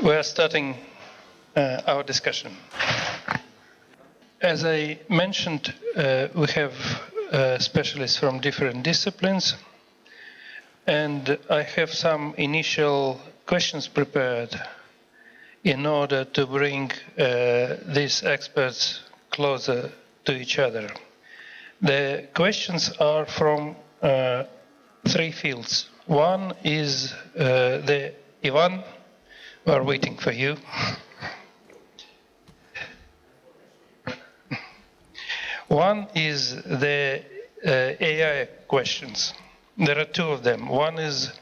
We are starting our discussion. As I mentioned, we have specialists from different disciplines, and I have some initial questions prepared in order to bring these experts closer to each other. The questions are from three fields. One is the Ivan. We are waiting for you. One is the AI questions. There are two of them. One is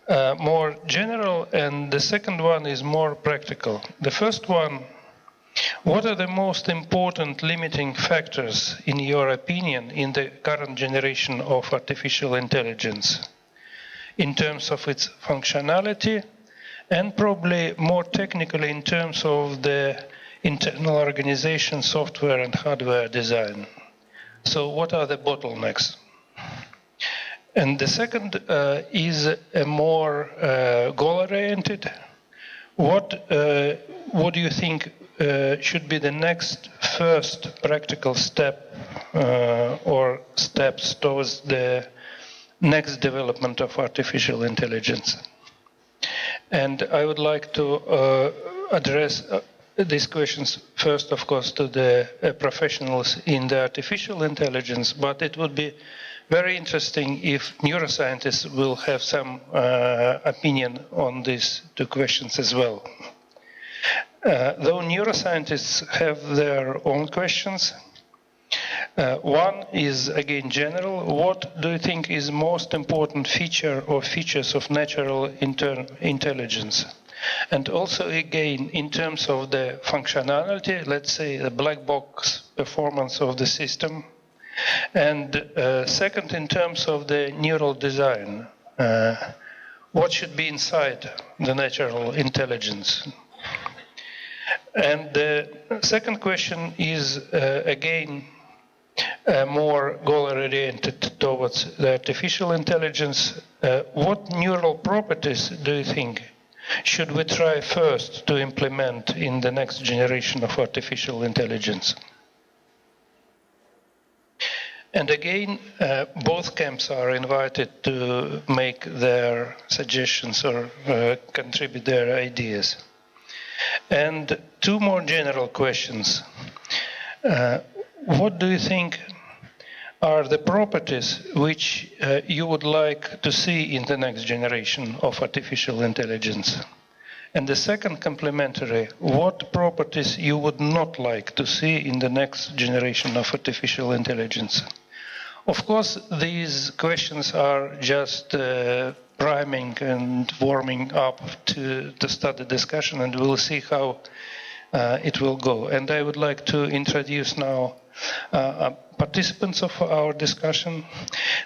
more general, and the second one is more practical. The first one, what are the most important limiting factors, in your opinion, in the current generation of artificial intelligence, in terms of its functionality, and probably more technically in terms of the internal organization, software and hardware design? So what are the bottlenecks? And the second is a more goal-oriented. What do you think should be the next first practical step or steps towards the next development of artificial intelligence? And I would like to address these questions first, of course, to the professionals in the artificial intelligence, but it would be very interesting if neuroscientists will have some opinion on these two questions as well. Though neuroscientists have their own questions, one is again general. What do you think is most important feature or features of natural intelligence? And also again in terms of the functionality, let's say the black box performance of the system. And second, in terms of the neural design, what should be inside the natural intelligence? And the second question is again more goal-oriented towards the artificial intelligence. What neural properties do you think should we try first to implement in the next generation of artificial intelligence? And again, both camps are invited to make their suggestions or contribute their ideas. And two more general questions. What do you think are the properties which you would like to see in the next generation of artificial intelligence? And the second complementary, what properties you would not like to see in the next generation of artificial intelligence? Of course, these questions are just priming and warming up to start the discussion, and we'll see how it will go. And I would like to introduce now participants of our discussion.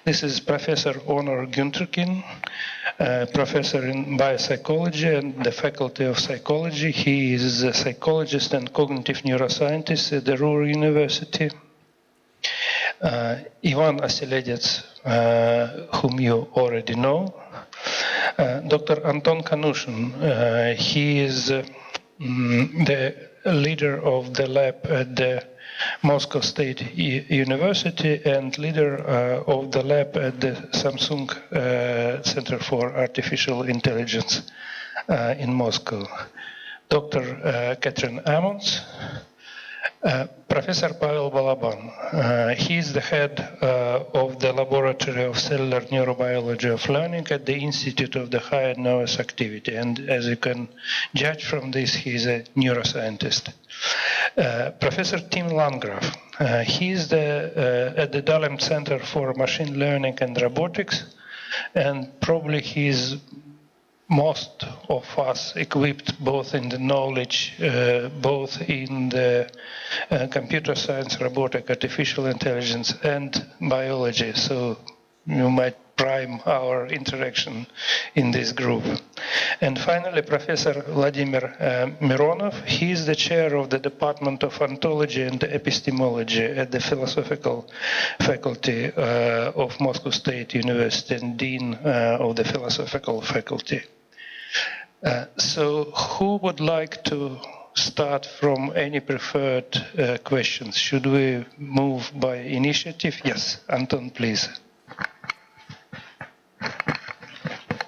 This is Professor Onur Güntürkün, professor in biopsychology and the Faculty of Psychology. He is a psychologist and cognitive neuroscientist at the Ruhr-Universität. Ivan Asiledets, whom you already know. Dr. Anton Konushin, he is the leader of the lab at the Moscow State University and leader of the lab at the Samsung Center for Artificial Intelligence in Moscow. Dr. Katrin Amunts, Professor Pavel Balaban. He is the head of the Laboratory of Cellular Neurobiology of Learning at the Institute of the Higher Nervous Activity. And as you can judge from this, he is a neuroscientist. Professor Tim Landgraf. He is at the Dahlem Center for Machine Learning and Robotics, and probably he is most of us equipped both in the knowledge, both in the computer science, robotic, artificial intelligence, and biology. So you might prime our interaction in this group. And finally, Professor Vladimir Mironov. He is the chair of the Department of Ontology and Epistemology at the Philosophical Faculty of Moscow State University and Dean of the Philosophical Faculty. So who would like to start from any preferred questions? Should we move by initiative? Yes, Anton, please.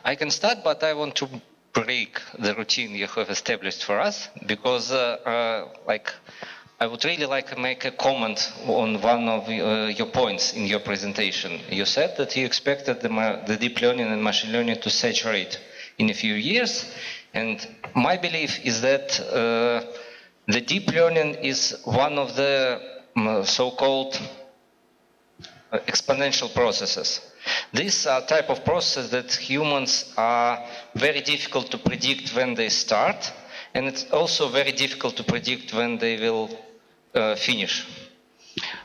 I can start, but I want to break the routine you have established for us, because I would really like to make a comment on one of your points in your presentation. You said that you expected the deep learning and machine learning to saturate in a few years, and my belief is that the deep learning is one of the so-called exponential processes. These are type of processes that humans are very difficult to predict when they start, and it's also very difficult to predict when they will finish.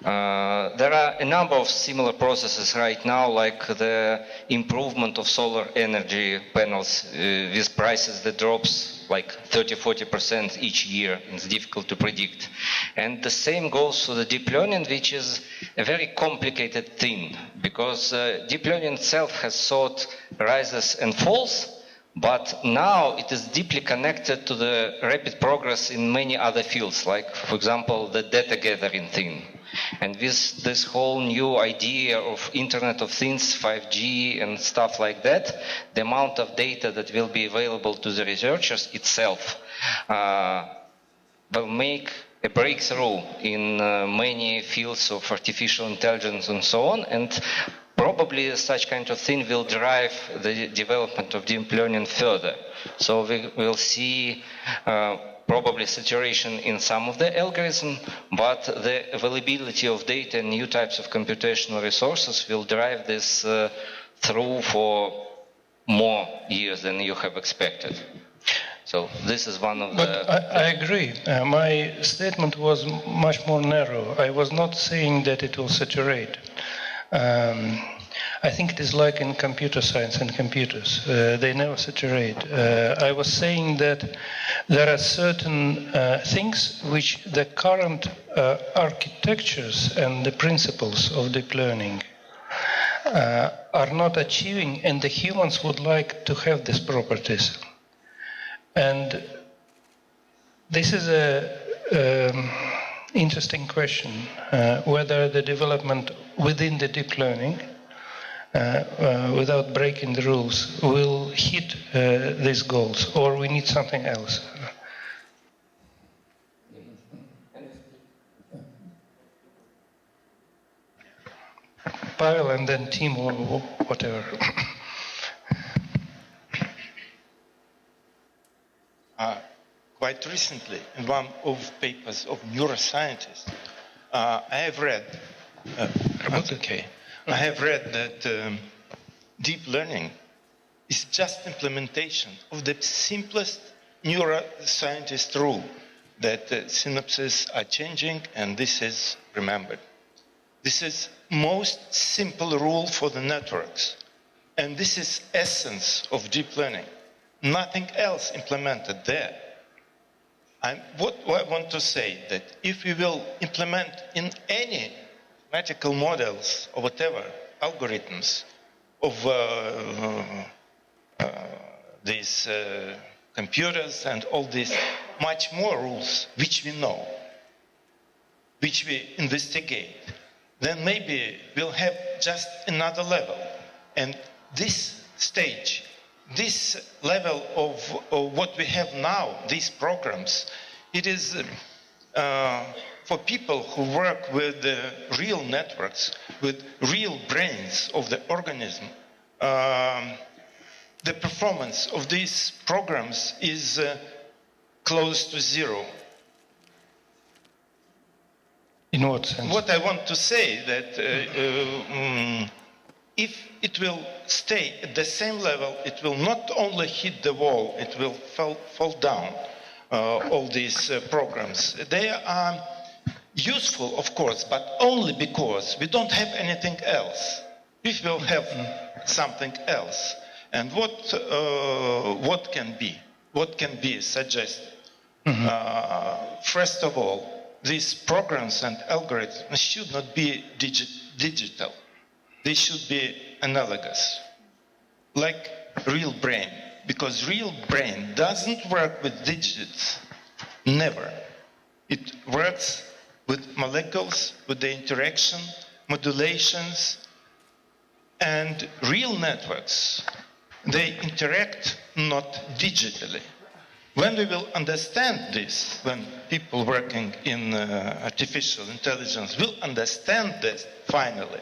There are a number of similar processes right now, like the improvement of solar energy panels with prices that drops like 30-40% each year. It's difficult to predict. And the same goes for the deep learning, which is a very complicated thing, because deep learning itself has thought rises and falls, but now it is deeply connected to the rapid progress in many other fields, like, for example, the data gathering thing. And with this whole new idea of Internet of Things, 5G and stuff like that, the amount of data that will be available to the researchers itself will make a breakthrough in many fields of artificial intelligence and so on, and probably such kind of thing will drive the development of deep learning further. So we will see probably saturation in some of the algorithms, but the availability of data and new types of computational resources will drive this through for more years than you have expected. So this is one of But I agree. My statement was much more narrow. I was not saying that it will saturate. I think it is like in computer science and computers. They never saturate. I was saying that there are certain things which the current architectures and the principles of deep learning are not achieving, and the humans would like to have these properties. And this is an interesting question, whether the development within the deep learning, without breaking the rules, will hit these goals, or we need something else. Pavel and then Tim or whatever. Quite recently, in one of papers of neuroscientists, I have read. I have read that deep learning is just implementation of the simplest neuroscientist rule that synapses are changing, and this is remembered. This is most simple rule for the networks, and this is essence of deep learning. Nothing else implemented there. What I want to say that if we will implement in any mathematical models or whatever algorithms of these computers and all these much more rules which we know, which we investigate, then maybe we'll have just another level. And this stage, this level of what we have now, these programs, it is for people who work with real networks, with real brains of the organism. The performance of these programs is close to zero. In what sense? What I want to say that if it will stay at the same level, it will not only hit the wall, it will fall down. All these programs, they are useful, of course, but only because we don't have anything else. We will have something else. And what can be suggested? First of all, these programs and algorithms should not be digital. They should be analogous, like real brain. because real brain doesn't work with digits, never. It works with molecules, with the interaction, modulations, and real networks. They interact not digitally. When we will understand this, when people working in artificial intelligence will understand this finally,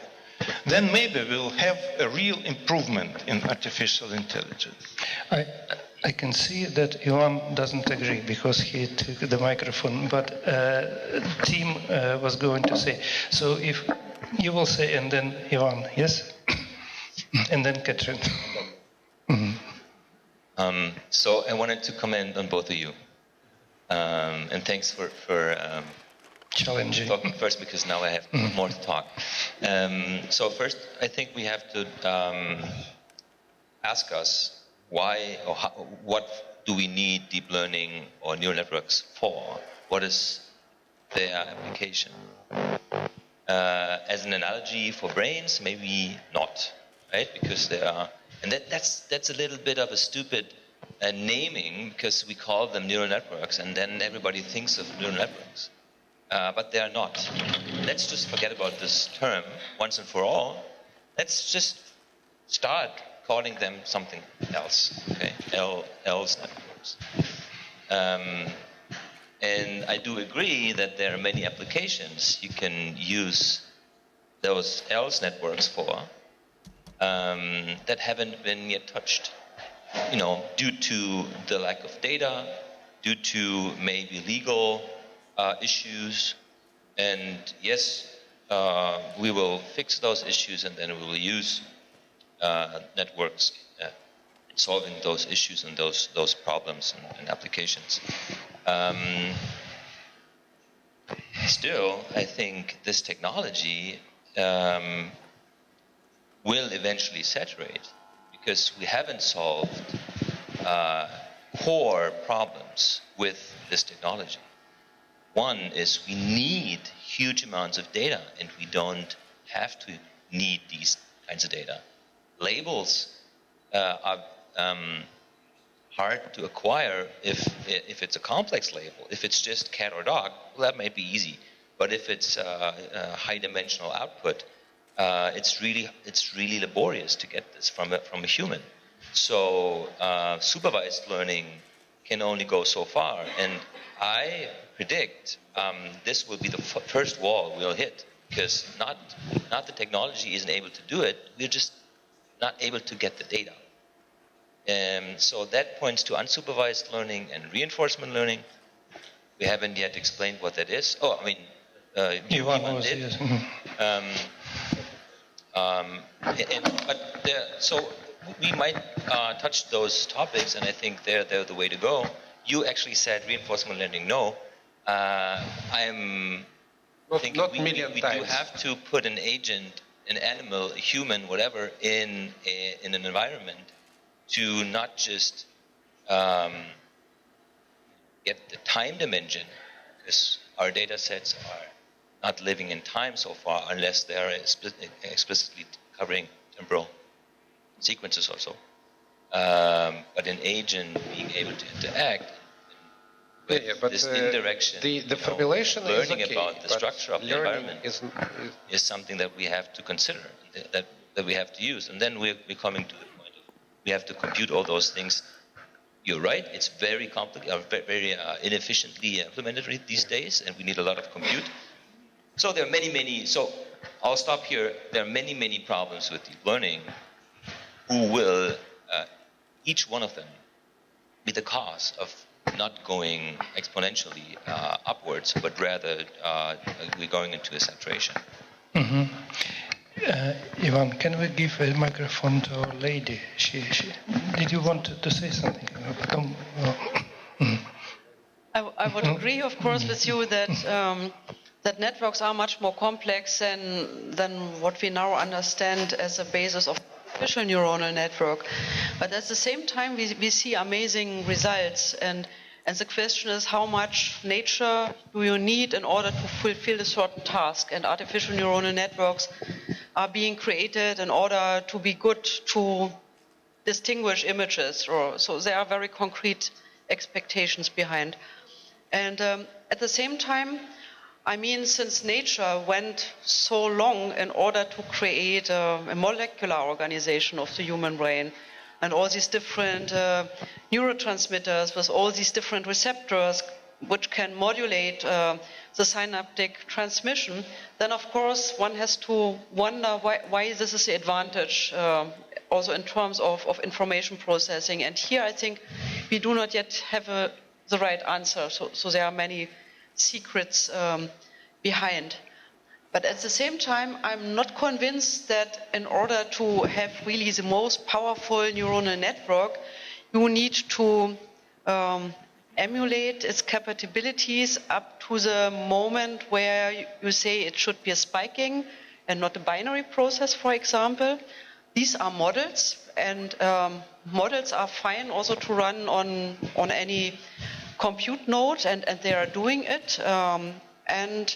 then maybe we'll have a real improvement in artificial intelligence. I can see that Ivan doesn't agree because he took the microphone, but Tim was going to say. So if you will say, and then Ivan, yes? And then Katrin. So I wanted to comment on both of you. And thanks for challenging. talking first, because now I have more to talk. So first, I think we have to ask us why or how, what do we need deep learning or neural networks for? What is their application? As an analogy for brains, maybe not, right? Because they are, and that's a little bit of a stupid naming, because we call them neural networks, and then everybody thinks of neural networks. But they are not. Let's just forget about this term once and for all. Let's just start calling them something else, okay? Else networks. And I do agree that there are many applications you can use those else networks for that haven't been yet touched. You know, due to the lack of data, due to maybe legal issues, and yes, we will fix those issues, and then we will use networks solving those issues and those problems and applications. Still, I think this technology will eventually saturate, because we haven't solved core problems with this technology. One is we need huge amounts of data, and we don't have to need these kinds of data. Labels are hard to acquire if it's a complex label. If it's just cat or dog, well, that might be easy. But if it's a high-dimensional output, it's really laborious to get this from a human. So supervised learning can only go so far, and I predict this will be the first wall we'll hit, because not the technology isn't able to do it, we're just not able to get the data. So that points to unsupervised learning and reinforcement learning. We haven't yet explained what that is. Oh, I mean, Ivan did. Yes. So we might touch those topics, and I think they're the way to go. You actually said reinforcement learning. No, I'm thinking we do have to put an agent, an animal, a human, whatever, in an environment to not just get the time dimension, because our data sets are not living in time so far, unless they are explicitly covering temporal sequences also. But an agent being able to interact with this indirection, the formulation learning is okay, about the structure of the environment is something that we have to consider, that we have to use. And then we're coming to the point of we have to compute all those things. You're right, it's very complicated, very inefficiently implemented these days, and we need a lot of compute. So there are many, so I'll stop here. There are many problems with deep learning who will, each one of them, be the cause of not going exponentially upwards, but rather we're going into a saturation. Mm-hmm. Ivan, can we give a microphone to our lady? Did you want to say something? I would agree, of course, with you that that networks are much more complex than what we now understand as a basis of artificial neuronal network. But at the same time, we see amazing results, and the question is, how much nature do you need in order to fulfill a certain task? And artificial neuronal networks are being created in order to be good to distinguish images, so there are very concrete expectations behind. And at the same time, I mean, since nature went so long in order to create a molecular organization of the human brain, and all these different neurotransmitters with all these different receptors which can modulate the synaptic transmission, then of course one has to wonder why this is the advantage also in terms of information processing. And here I think we do not yet have the right answer, so there are many secrets behind. But at the same time, I'm not convinced that in order to have really the most powerful neuronal network, you need to emulate its capabilities up to the moment where you say it should be a spiking and not a binary process, for example. These are models, and models are fine also to run on any compute node, and they are doing it. And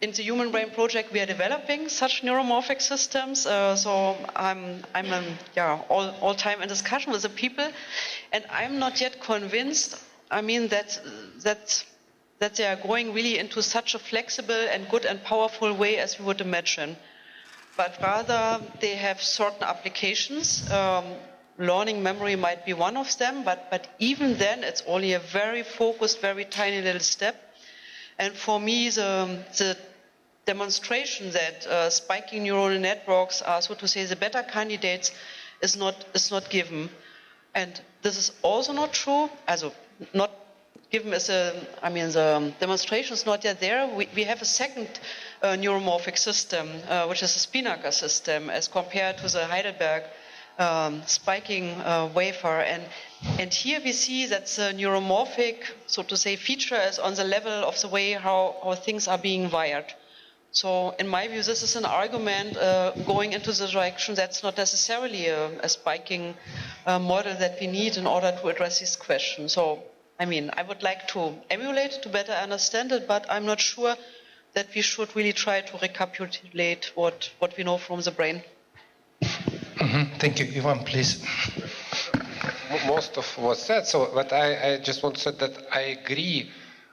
in the Human Brain Project, we are developing such neuromorphic systems. So I'm all time in discussion with the people, and I'm not yet convinced. I mean that they are going really into such a flexible and good and powerful way as we would imagine. But rather, they have certain applications. Learning memory might be one of them, but even then, it's only a very focused, very tiny little step. And for me, the demonstration that spiking neuronal networks are, so to say, the better candidates is not given. And this is also not true. Also, not given as the demonstration is not yet there. We have a second neuromorphic system, which is a Spinnaker system, as compared to the Heidelberg spiking wafer. And here we see that the neuromorphic, so to say, feature is on the level of the way how things are being wired. So in my view, this is an argument going into the direction that's not necessarily a spiking model that we need in order to address these questions. So, I mean, I would like to emulate to better understand it, but I'm not sure that we should really try to recapitulate what we know from the brain. Mm-hmm. Thank you. Ivan, please. Most of what's said, but I just want to say that I agree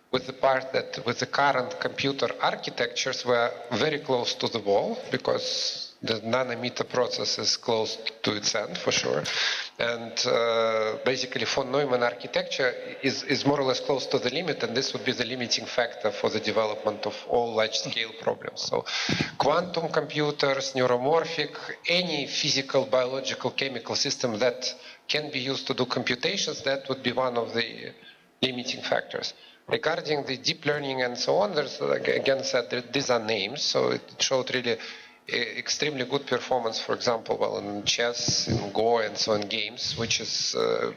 with the part that with the current computer architectures we're very close to the wall, because the nanometer process is close to its end for sure. And basically von Neumann architecture is more or less close to the limit, and this would be the limiting factor for the development of all large-scale problems. So quantum computers, neuromorphic, any physical, biological, chemical system that can be used to do computations, that would be one of the limiting factors. Regarding the deep learning and so on, there's again said that these are names, so it showed really extremely good performance, for example, well, in chess, in Go, and so on games, which is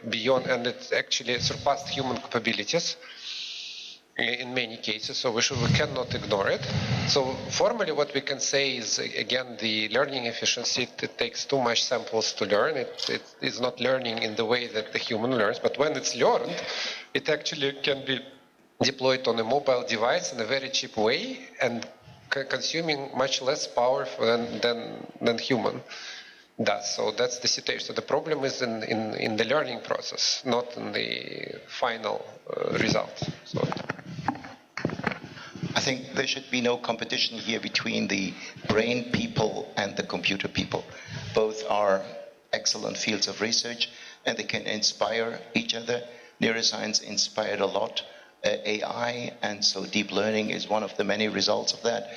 beyond, and it actually surpassed human capabilities in many cases, so we cannot ignore it. So formally what we can say is, again, the learning efficiency, it takes too much samples to learn. It is not learning in the way that the human learns, but when it's learned, it actually can be deployed on a mobile device in a very cheap way and consuming much less power than human does. So that's the situation. So the problem is in the learning process, not in the final result. So I think there should be no competition here between the brain people and the computer people. Both are excellent fields of research, and they can inspire each other. Neuroscience inspired a lot. AI, and so deep learning is one of the many results of that.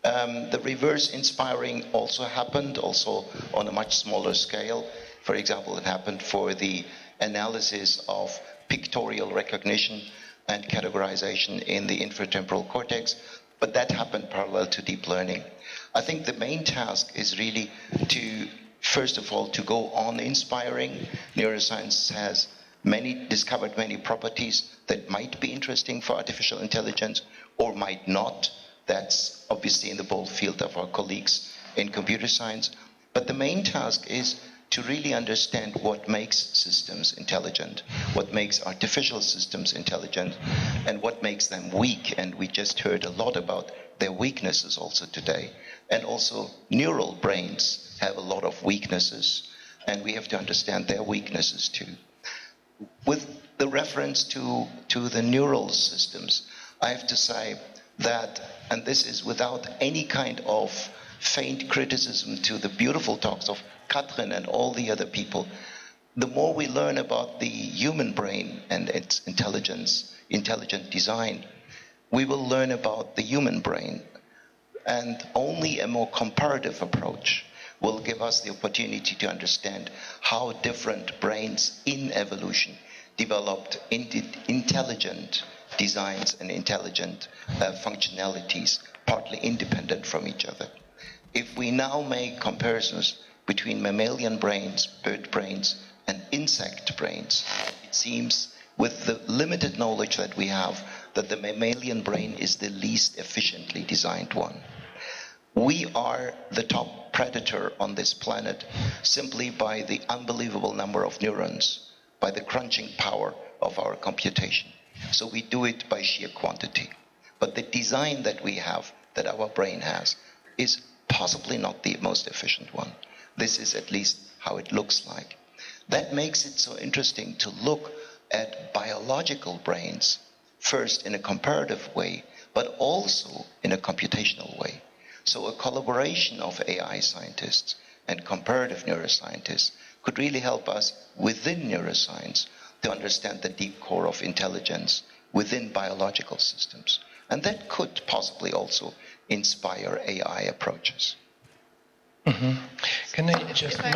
The reverse inspiring also happened, also on a much smaller scale. For example, it happened for the analysis of pictorial recognition and categorization in the infratemporal cortex, but that happened parallel to deep learning. I think the main task is really to, first of all, to go on inspiring. Neuroscience has discovered many properties that might be interesting for artificial intelligence or might not. That's obviously in the bold field of our colleagues in computer science. But the main task is to really understand what makes systems intelligent, what makes artificial systems intelligent, and what makes them weak. And we just heard a lot about their weaknesses also today. And also neural brains have a lot of weaknesses. and we have to understand their weaknesses too. With the reference to the neural systems, I have to say that, and this is without any kind of faint criticism to the beautiful talks of Katrin and all the other people, the more we learn about the human brain and its intelligent design, we will learn about the human brain. And only a more comparative approach will give us the opportunity to understand how different brains in evolution developed intelligent designs and intelligent functionalities, partly independent from each other. If we now make comparisons between mammalian brains, bird brains, and insect brains, it seems, with the limited knowledge that we have, that the mammalian brain is the least efficiently designed one. We are the top predator on this planet simply by the unbelievable number of neurons, by the crunching power of our computation. So we do it by sheer quantity. But the design that we have, that our brain has, is possibly not the most efficient one. This is at least how it looks like. That makes it so interesting to look at biological brains, first in a comparative way, but also in a computational way. So a collaboration of AI scientists and comparative neuroscientists could really help us within neuroscience to understand the deep core of intelligence within biological systems. And that could possibly also inspire AI approaches. Mm-hmm. Can I just if I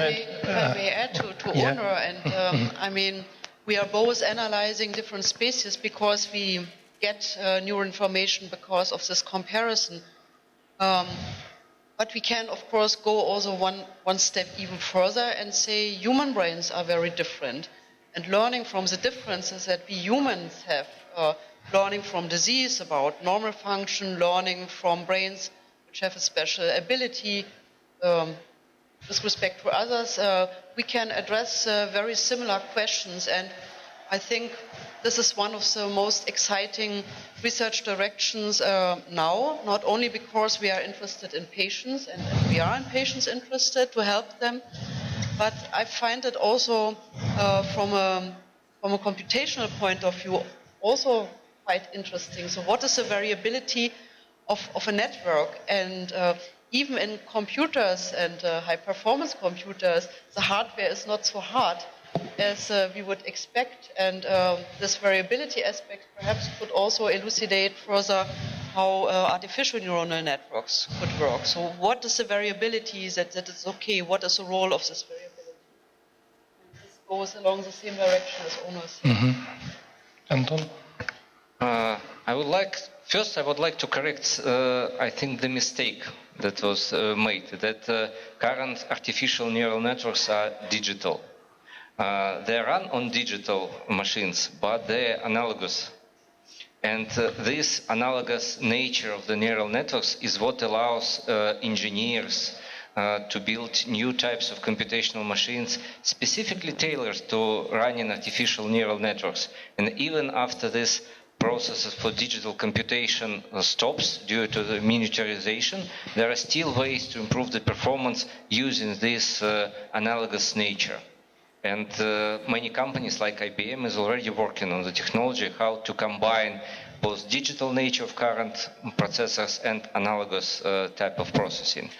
may add to yeah. Onur, and I mean, we are both analyzing different species because we get new information because of this comparison. But we can, of course, go also one step even further and say human brains are very different. And learning from the differences that we humans have, learning from disease about normal function, learning from brains which have a special ability with respect to others, we can address very similar questions. And I think this is one of the most exciting research directions now, not only because we are interested in patients, and we are in patients interested to help them, but I find it also from a computational point of view also quite interesting. So what is the variability of a network? And even in computers and high-performance computers, the hardware is not so hard as we would expect. And this variability aspect perhaps could also elucidate further how artificial neuronal networks could work. So what is the variability that is okay? What is the role of this variability? And this goes along the same direction as Onur said. Mm-hmm. Anton? I would like to correct, I think, the mistake that was made, that current artificial neural networks are digital. They run on digital machines, but they're analogous. And this analogous nature of the neural networks is what allows engineers to build new types of computational machines specifically tailored to running artificial neural networks. And even after this process for digital computation stops due to the miniaturization, there are still ways to improve the performance using this analogous nature. And many companies like IBM is already working on the technology how to combine both digital nature of current processors and analogous type of processing.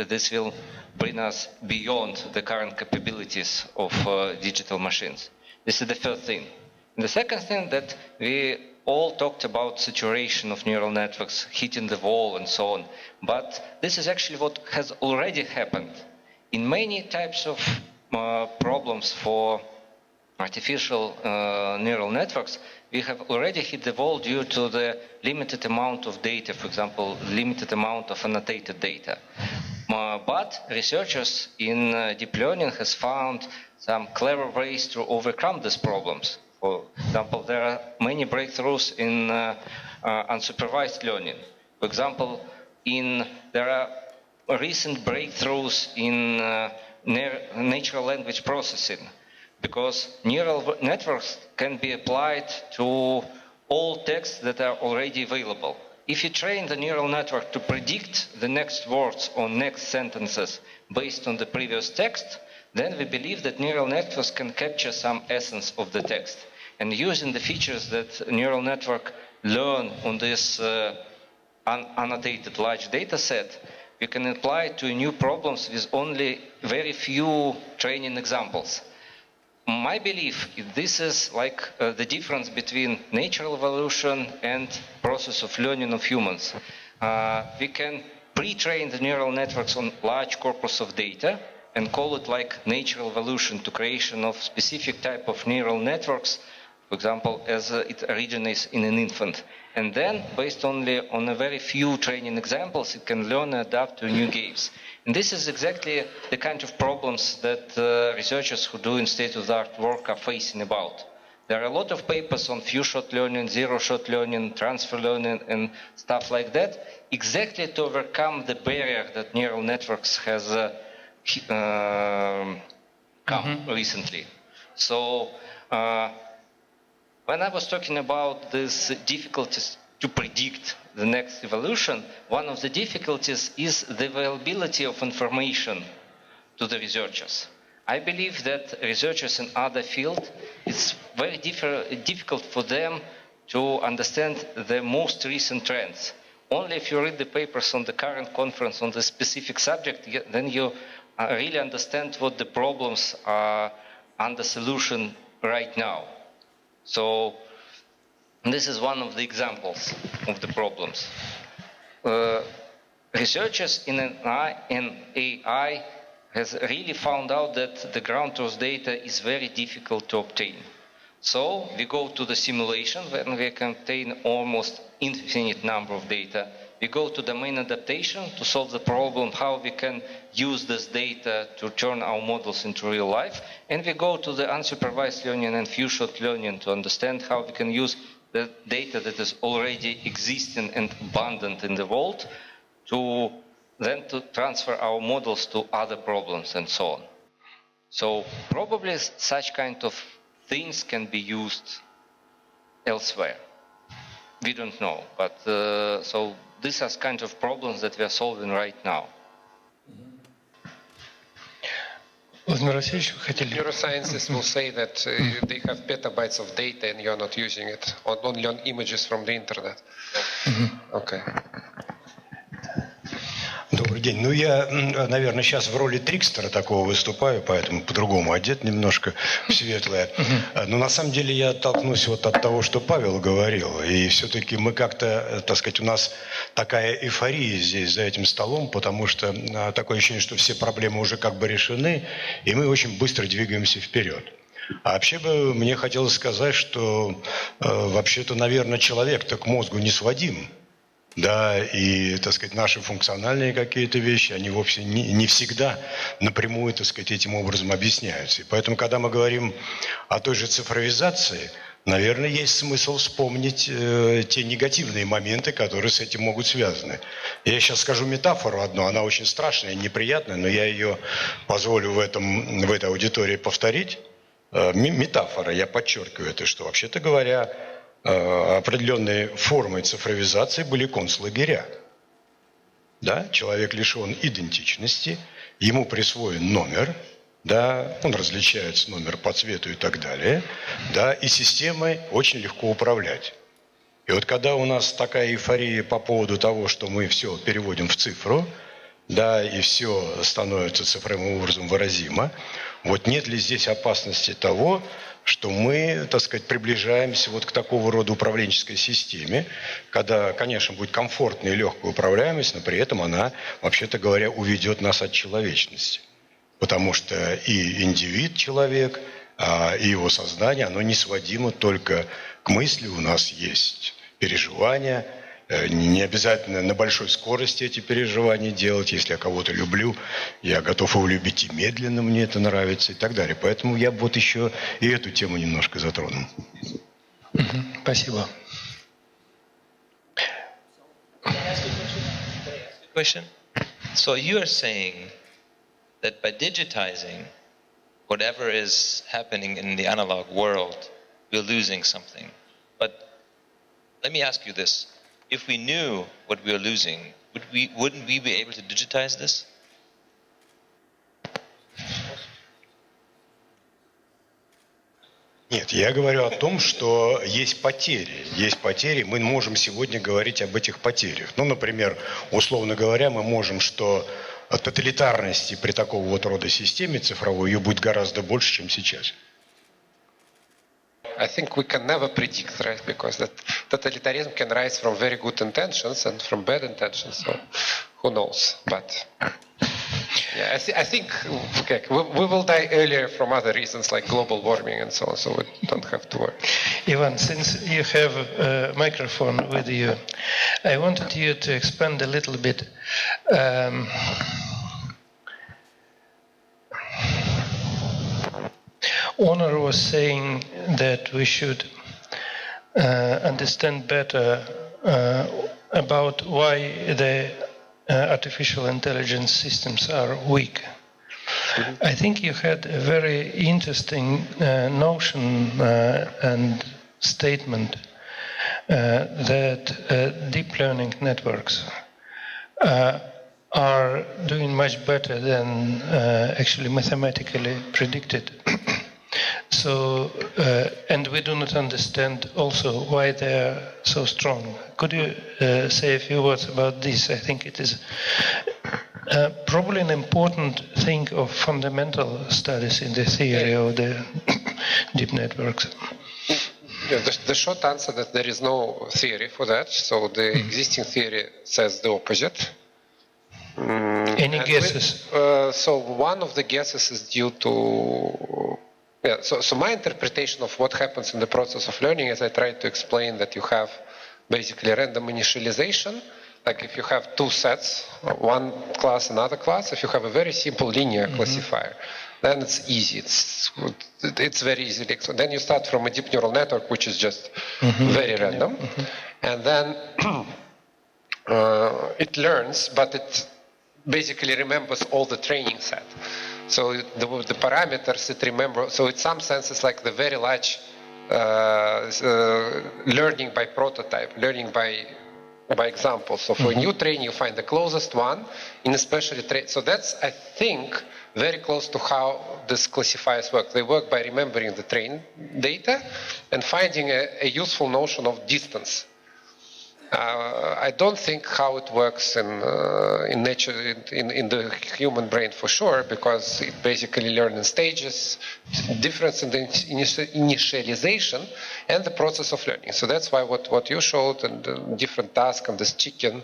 This will bring us beyond the current capabilities of digital machines. This is the first thing. And the second thing, that we all talked about saturation of neural networks, hitting the wall and so on. But this is actually what has already happened. In many types of problems for artificial neural networks, we have already hit the wall due to the limited amount of data, for example, limited amount of annotated data. But researchers in deep learning has found some clever ways to overcome these problems. For example, there are many breakthroughs in unsupervised learning. For example, there are recent breakthroughs in natural language processing, because neural networks can be applied to all texts that are already available. If you train the neural network to predict the next words or next sentences based on the previous text, then we believe that neural networks can capture some essence of the text. And using the features that neural network learn on this annotated large data set, we can apply to new problems with only very few training examples. My belief is this is like the difference between natural evolution and process of learning of humans. We can pre-train the neural networks on large corpus of data and call it like natural evolution to creation of specific type of neural networks, for example, as it originates in an infant. And then, based only on a very few training examples, it can learn and adapt to new games. And this is exactly the kind of problems that researchers who do in state-of-the-art work are facing about. There are a lot of papers on few-shot learning, zero-shot learning, transfer learning, and stuff like that, exactly to overcome the barrier that neural networks has come recently. So, when I was talking about these difficulties to predict the next evolution, one of the difficulties is the availability of information to the researchers. I believe that researchers in other fields, it's very difficult for them to understand the most recent trends. Only if you read the papers on the current conference on the specific subject, then you really understand what the problems are under solution right now. So this is one of the examples of the problems. Researchers in AI has really found out that the ground truth data is very difficult to obtain. So we go to the simulation when we can obtain almost infinite number of data. We go to domain adaptation to solve the problem how we can use this data to turn our models into real life. And we go to the unsupervised learning and few-shot learning to understand how we can use the data that is already existing and abundant in the world to then to transfer our models to other problems and so on. So probably such kind of things can be used elsewhere. We don't know, but so these are kind of problems that we are solving right now. Vladimir Vasilievich, хотели... Neuroscientists will say that they have petabytes of data and you're not using it, or only on images from the internet. Okay. Добрый день. Ну, я, наверное, сейчас в роли трикстера такого выступаю, поэтому по-другому одет немножко в светлое. Но на самом деле я оттолкнусь вот от того, что Павел говорил. И все-таки мы как-то, так сказать, у нас такая эйфория здесь за этим столом, потому что такое ощущение, что все проблемы уже как бы решены, и мы очень быстро двигаемся вперед. А вообще бы мне хотелось сказать, что вообще-то, наверное, человек-то к мозгу не сводим. Да, и, так сказать, наши функциональные какие-то вещи, они вовсе не всегда напрямую, так сказать, этим образом объясняются. И поэтому, когда мы говорим о той же цифровизации, наверное, есть смысл вспомнить те негативные моменты, которые с этим могут связаны. Я сейчас скажу метафору одну, она очень страшная, неприятная, но я ее позволю в этой аудитории повторить. Метафора, я подчеркиваю это, что, вообще-то говоря, определенной формой цифровизации были концлагеря. Да? Человек лишен идентичности, ему присвоен номер, да? Он различается номер по цвету и так далее, да? И системой очень легко управлять. И вот когда у нас такая эйфория по поводу того, что мы все переводим в цифру, да, и все становится цифровым образом выразимо, вот нет ли здесь опасности того, что мы, так сказать, приближаемся вот к такого рода управленческой системе, когда, конечно, будет комфортная и легкая управляемость, но при этом она, вообще-то говоря, уведет нас от человечности. Потому что и индивид, человек, и его сознание, оно не сводимо только к мысли. У нас есть переживания, не обязательно на большой скорости эти переживания делать. Если я кого-то люблю, я готов его любить и медленно, мне это нравится и так далее. Поэтому я бы вот еще и эту тему немножко затронул. Спасибо. Question. So you are saying that by digitizing whatever is happening in the analog world, we're losing something. But let me ask you this. If we knew what we are losing, wouldn't we be able to digitize this? Нет, я говорю о том, что есть потери. Есть потери, мы можем сегодня говорить об этих потерях. Ну, например, условно говоря, мы можем, что тоталитарности при такого вот рода системе цифровой ее будет гораздо больше, чем сейчас. I think we can never predict, right? Because that totalitarianism can rise from very good intentions and from bad intentions. So who knows? But yeah, I think okay, we will die earlier from other reasons like global warming and so on. So we don't have to worry. Ivan, since you have a microphone with you, I wanted you to expand a little bit. Onur was saying that we should understand better about why the artificial intelligence systems are weak. I think you had a very interesting notion and statement that deep learning networks are doing much better than actually mathematically predicted. So, and we do not understand also why they are so strong. Could you say a few words about this? I think it is probably an important thing of fundamental studies in the theory of the deep networks. Yeah, the short answer that there is no theory for that. So the existing theory says the opposite. Any guesses? So one of the guesses is due to so my interpretation of what happens in the process of learning is I tried to explain that you have basically random initialization. Like if you have two sets, one class, another class, if you have a very simple linear classifier, then it's easy. It's very easy. So then you start from a deep neural network, which is just very random. And then it learns, but it basically remembers all the training set. So the parameters it remembers. So in some sense, it's like the very large learning by prototype, learning by example. So for a new training, you find the closest one, in especially so that's, I think, very close to how these classifiers work. They work by remembering the train data and finding a useful notion of distance. I don't think how it works in nature, in the human brain for sure, because it basically learns in stages, difference in the initialization and the process of learning. So that's why what you showed and the different tasks and this chicken,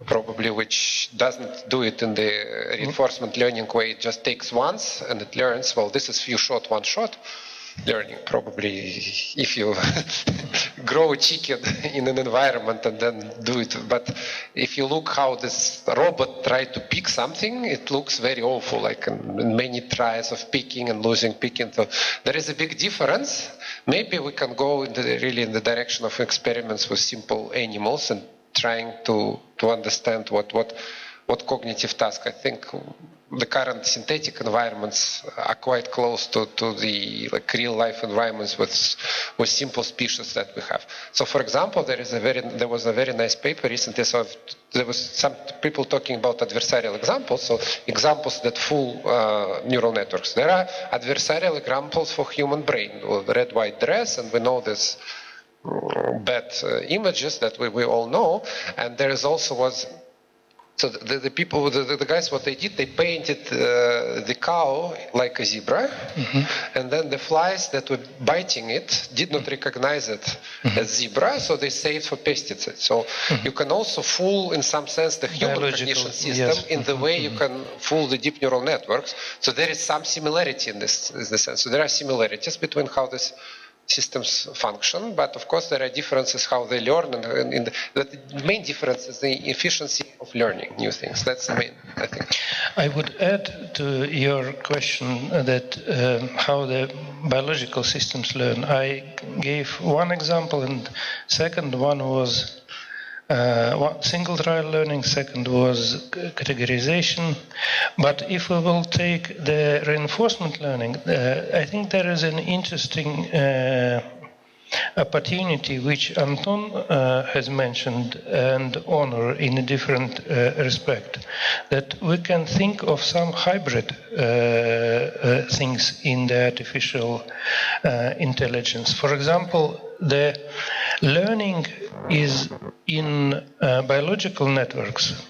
probably which doesn't do it in the reinforcement learning way, it just takes once and it learns, well, this is few shot, one shot. Learning probably if you grow a chicken in an environment and then do it. But if you look how this robot tried to pick something, it looks very awful, like in many tries of picking and losing picking. So there is a big difference. Maybe we can go really in the direction of experiments with simple animals and trying to understand what cognitive task. I think the current synthetic environments are quite close to the real life environments with simple species that we have. So, for example, there was a very nice paper recently. So there was some people talking about adversarial examples. So examples that fool neural networks. There are adversarial examples for human brain, with red, white dress, and we know this bad images that we all know. And there is also So the people, the guys, what they did, they painted the cow like a zebra, and then the flies that were biting it did not recognize it as zebra, so they saved for pesticides. So you can also fool, in some sense, the human cognition system in the way you can fool the deep neural networks. So there is some similarity in this sense. So there are similarities between how this systems function, but of course there are differences how they learn, and the main difference is the efficiency of learning new things. That's the main, I think. I would add to your question that how the biological systems learn. I gave one example, and second one was single trial learning, second was categorization. But if we will take the reinforcement learning, I think there is an interesting opportunity which Anton has mentioned and Onur in a different respect, that we can think of some hybrid things in the artificial intelligence. For example, the learning is in biological networks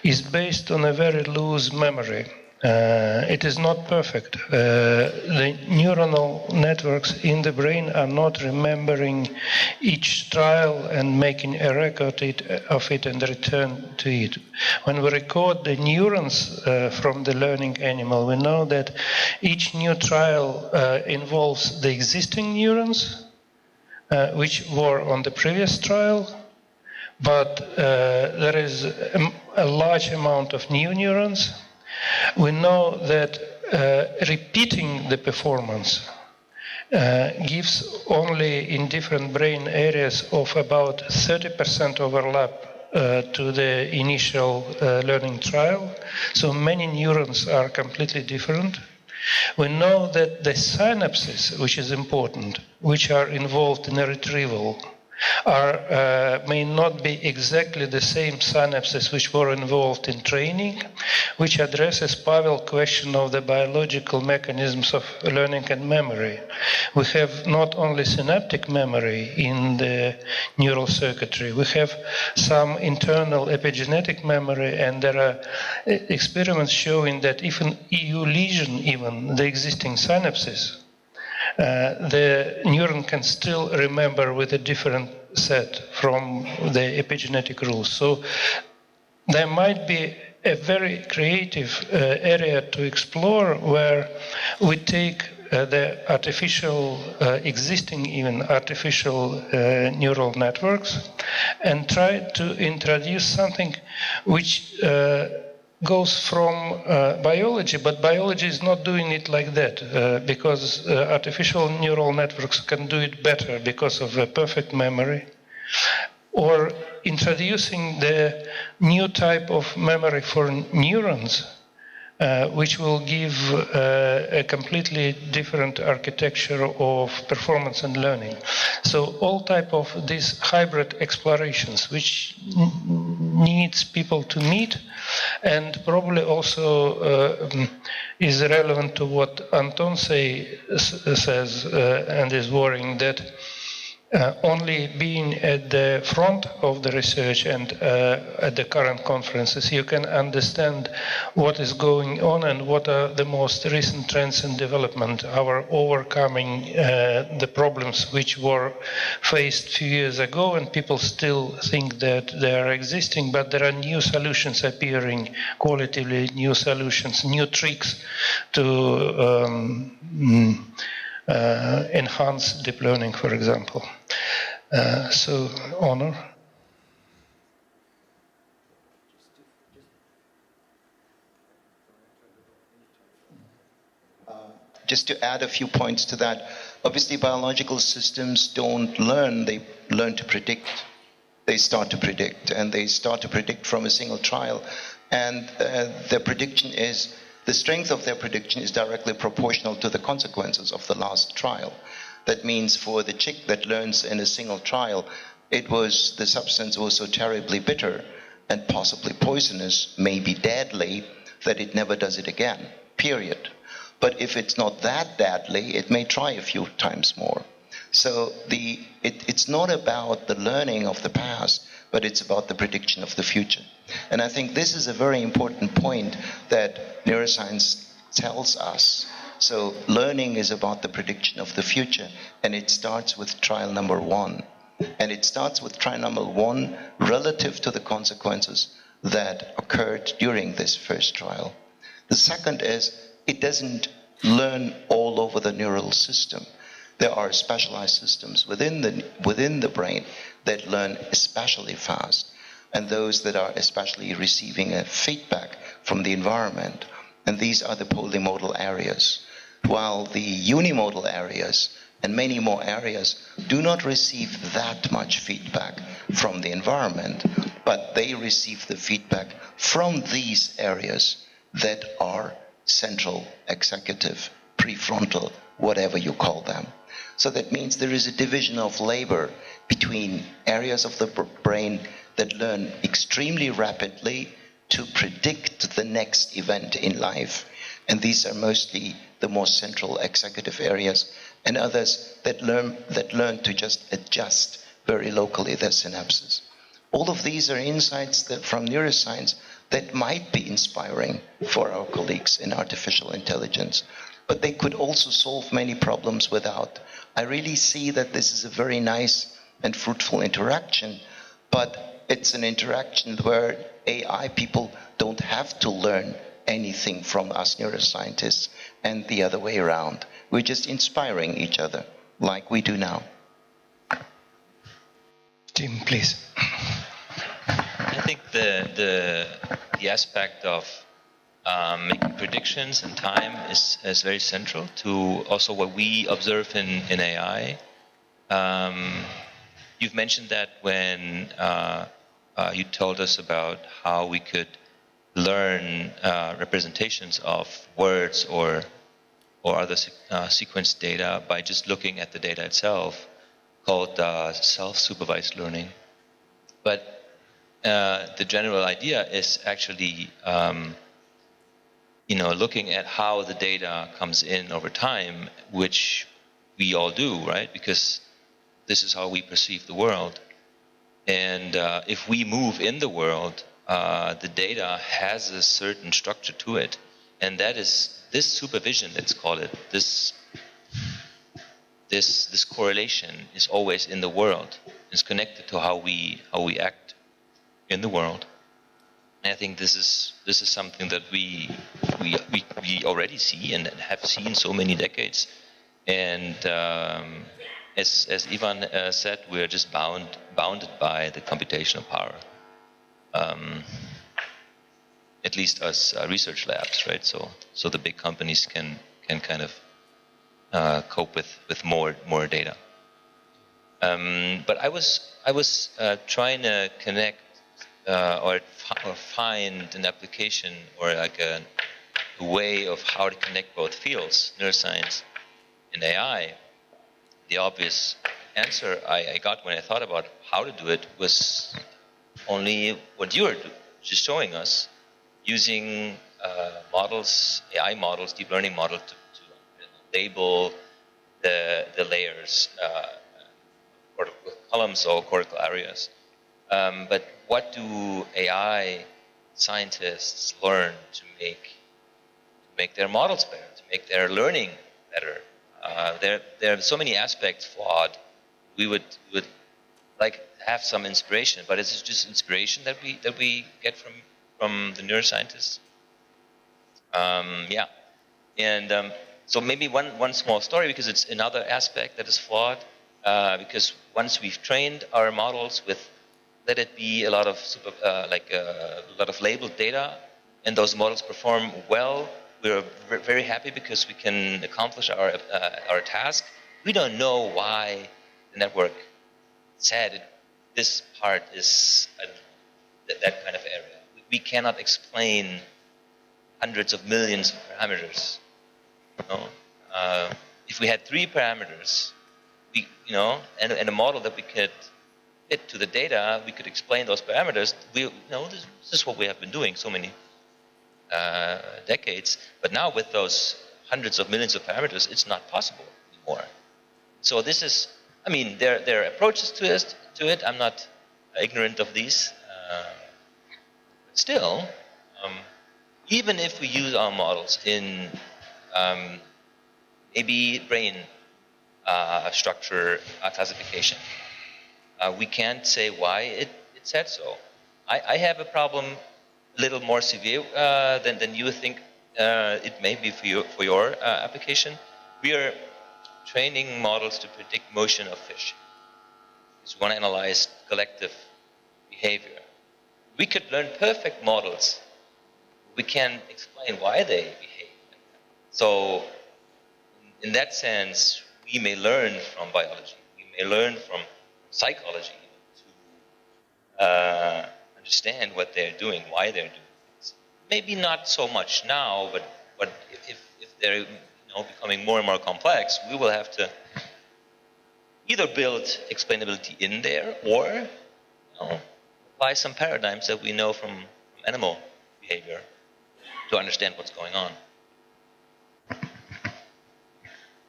is based on a very loose memory. It is not perfect. The neuronal networks in the brain are not remembering each trial and making a record of it and return to it. When we record the neurons from the learning animal, we know that each new trial involves the existing neurons, which were on the previous trial, but there is a large amount of new neurons. We know that repeating the performance gives only in different brain areas of about 30% overlap to the initial learning trial. So many neurons are completely different. We know that the synapses, which is important, which are involved in a retrieval, may not be exactly the same synapses which were involved in training, which addresses Pavel's question of the biological mechanisms of learning and memory. We have not only synaptic memory in the neural circuitry, we have some internal epigenetic memory, and there are experiments showing that if an EU lesion, even the existing synapses, the neuron can still remember with a different set from the epigenetic rules. So there might be a very creative area to explore where we take the artificial, existing even artificial neural networks and try to introduce something which goes from biology, but biology is not doing it like that because artificial neural networks can do it better because of a perfect memory, or introducing the new type of memory for neurons, which will give a completely different architecture of performance and learning. So all type of these hybrid explorations, which needs people to meet, and probably also is relevant to what Anton says and is worrying that only being at the front of the research and at the current conferences, you can understand what is going on and what are the most recent trends in development, our overcoming the problems which were faced a few years ago, and people still think that they are existing, but there are new solutions appearing, qualitatively new solutions, new tricks to enhance deep learning, for example. So, Onur. Just to add a few points to that, obviously biological systems don't learn, they learn to predict. They start to predict, and they start to predict from a single trial. And their prediction is, the strength of their prediction is directly proportional to the consequences of the last trial. That means for the chick that learns in a single trial, the substance was so terribly bitter and possibly poisonous, maybe deadly, that it never does it again, period. But if it's not that deadly, it may try a few times more. So it's not about the learning of the past, but it's about the prediction of the future. And I think this is a very important point that neuroscience tells us. So learning is about the prediction of the future, and it starts with trial number one. And it starts with trial number one relative to the consequences that occurred during this first trial. The second is, it doesn't learn all over the neural system. There are specialized systems within the brain that learn especially fast, and those that are especially receiving a feedback from the environment. And these are the polymodal areas, while the unimodal areas and many more areas do not receive that much feedback from the environment, but they receive the feedback from these areas that are central executive prefrontal, whatever you call them. So that means there is a division of labor between areas of the brain that learn extremely rapidly to predict the next event in life. And these are mostly the more central executive areas, and others that learn to just adjust very locally their synapses. All of these are insights that from neuroscience that might be inspiring for our colleagues in artificial intelligence, but they could also solve many problems without. I really see that this is a very nice and fruitful interaction, but it's an interaction where AI people don't have to learn anything from us neuroscientists and the other way around. We're just inspiring each other like we do now. Tim, please. I think the aspect of making predictions in time is very central to also what we observe in AI. You've mentioned that when you told us about how we could learn representations of words or other sequence data by just looking at the data itself, called self-supervised learning. But the general idea is actually looking at how the data comes in over time, which we all do, right? Because this is how we perceive the world. And if we move in the world, the data has a certain structure to it. And that is this supervision, let's call it, this correlation is always in the world. It's connected to how we act in the world. And I think this is something that we already see and have seen so many decades. And as Ivan said, we're just bounded by the computational power. At least us research labs, right? So the big companies can kind of cope with more data. But I was trying to connect or find an application or like a way of how to connect both fields, neuroscience and AI. The obvious answer I got when I thought about how to do it was only what you were just showing us, using models, AI models, deep learning models to label the layers or columns or cortical areas. But what do AI scientists learn to make their models better, to make their learning better? There are so many aspects flawed. We would like to have some inspiration, but is it just inspiration that we get from the neuroscientists? Yeah, and so maybe one small story, because it's another aspect that is flawed. Because once we've trained our models with, let it be a lot of a lot of labeled data, and those models perform well, we're very happy because we can accomplish our task. We don't know why the network said this part is that kind of area. We cannot explain hundreds of millions of parameters. If we had 3 parameters, and a model that we could fit to the data, we could explain those parameters. This is what we have been doing so many decades. But now with those hundreds of millions of parameters, it's not possible anymore. So this is, there are approaches to it. I'm not ignorant of these. Still, even if we use our models in maybe brain structure classification, we can't say why it said so. I have a problem a little more severe than you think it may be for your application. We are training models to predict motion of fish. Because we want to analyze collective behavior. We could learn perfect models. We can explain why they behave. So in that sense, we may learn from biology. We may learn from psychology to understand what they're doing, why they're doing things. Maybe not so much now, but if they're becoming more and more complex, we will have to either build explainability in there or apply some paradigms that we know from animal behavior to understand what's going on.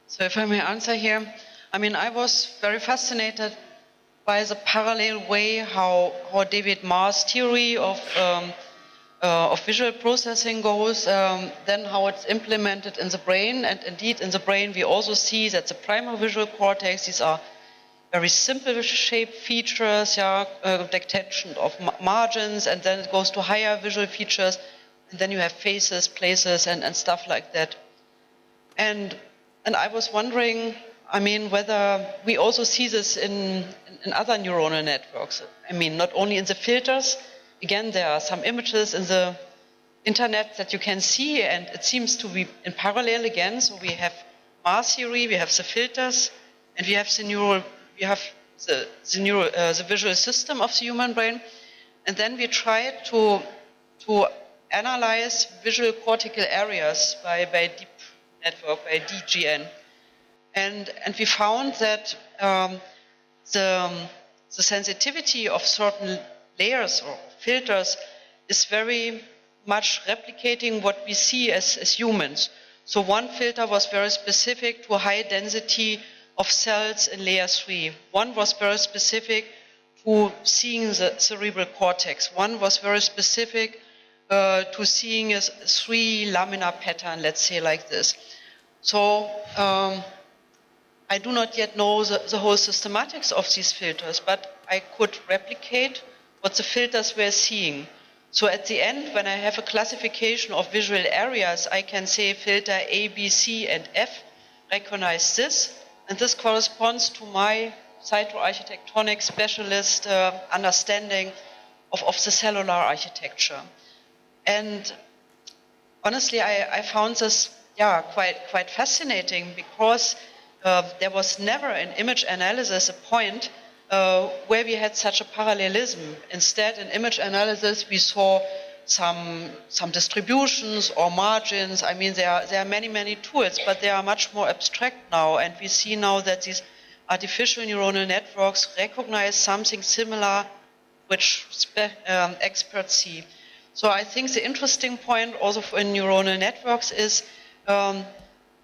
So if I may answer here, I mean, I was very fascinated by the parallel way how David Marr's theory of visual processing goes, then how it's implemented in the brain. And indeed, in the brain, we also see that the primary visual cortex, these are very simple shape features, detection of margins, and then it goes to higher visual features, and then you have faces, places, and stuff like that. And I was wondering, I mean, whether we also see this in other neuronal networks. I mean, not only in the filters. Again, there are some images in the internet that you can see, and it seems to be in parallel again. So we have Marr's theory, we have the filters, and we have the visual system of the human brain. And then we tried to analyze visual cortical areas by deep network, by DGN. And we found that the sensitivity of certain layers or filters is very much replicating what we see as humans. So one filter was very specific to high density of cells in layer 3. One was very specific to seeing the cerebral cortex. One was very specific to seeing a 3 laminar pattern, let's say like this. So I do not yet know the whole systematics of these filters, but I could replicate what the filters were seeing. So at the end, when I have a classification of visual areas, I can say filter A, B, C, and F recognize this, and this corresponds to my cytoarchitectonic specialist understanding of the cellular architecture. And honestly, I found this quite fascinating, because there was never in image analysis a point where we had such a parallelism. Instead, in image analysis, we saw some distributions or margins. I mean, there are many tools, but they are much more abstract now. And we see now that these artificial neuronal networks recognize something similar, which experts see. So I think the interesting point also in neuronal networks is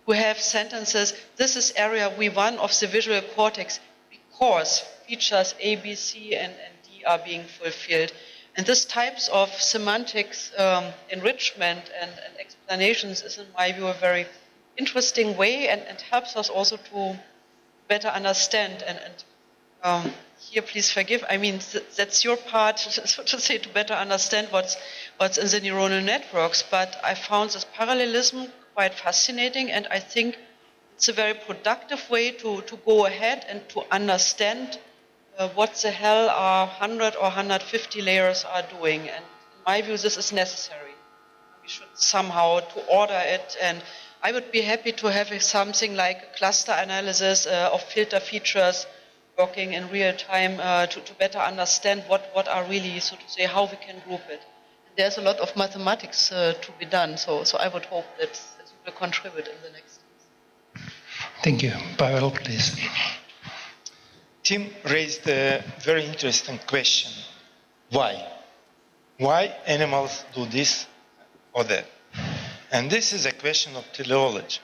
we have sentences, this is area V1 of the visual cortex because features A, B, C, and D are being fulfilled. And this types of semantics enrichment and explanations is, in my view, a very interesting way and helps us also to better understand. And here, please forgive, I mean, that's your part, so to say, to better understand what's in the neuronal networks. But I found this parallelism quite fascinating, and I think it's a very productive way to go ahead and to understand what the hell our 100 or 150 layers are doing. And in my view, this is necessary. We should somehow to order it, and I would be happy to have something like a cluster analysis of filter features working in real time to better understand what are really, so to say, how we can group it. And there's a lot of mathematics to be done, so I would hope that you will contribute in the next years. Thank you. Pavel, please. Tim raised a very interesting question. Why? Why animals do this or that? And this is a question of teleology,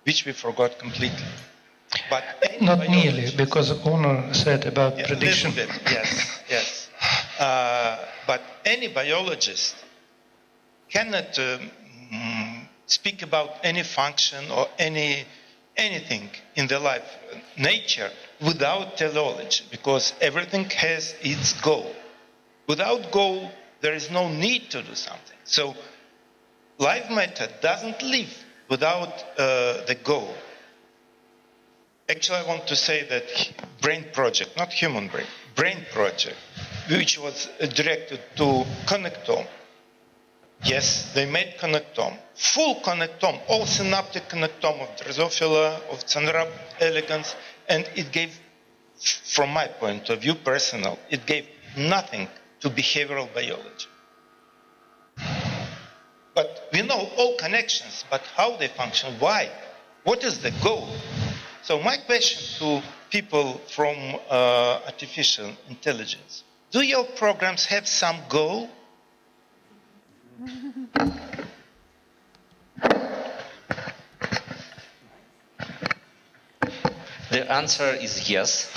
which we forgot completely. But not nearly, because Onur said about prediction. Bit, yes. But any biologist cannot speak about any function or anything in the life, nature, without teleology, because everything has its goal. Without goal, there is no need to do something. So life matter doesn't live without the goal. Actually, I want to say that brain project, not human brain project, which was directed to connectome. Yes, they made connectome, full connectome, all synaptic connectome of Drosophila, of Canara elegans, and it gave, from my point of view, personal, it gave nothing to behavioral biology. But we know all connections, but how they function, why what is the goal? So my question to people from artificial intelligence, do your programs have some goal? The answer is yes.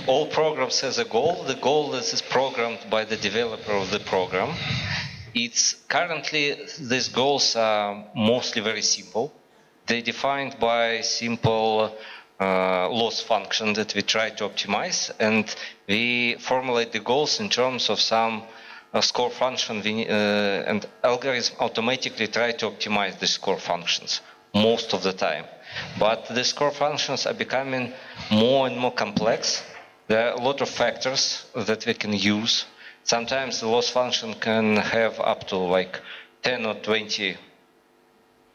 All programs has a goal. The goal is programmed by the developer of the program. It's currently, these goals are mostly very simple. They're defined by simple loss function that we try to optimize, and we formulate the goals in terms of some score function, and algorithms automatically try to optimize the score functions most of the time. But the score functions are becoming more and more complex. There are a lot of factors that we can use. Sometimes the loss function can have up to like 10 or 20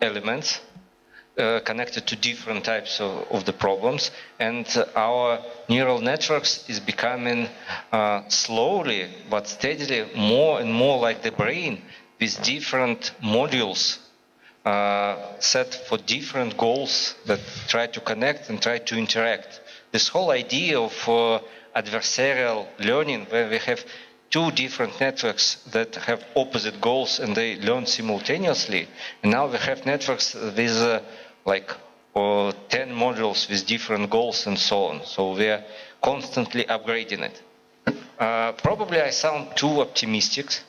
elements connected to different types of the problems. And our neural networks is becoming slowly but steadily more and more like the brain, with different modules set for different goals that try to connect and try to interact. This whole idea of adversarial learning, where we have two different networks that have opposite goals and they learn simultaneously, and now we have networks with like 10 modules with different goals and so on. So we are constantly upgrading it. Probably I sound too optimistic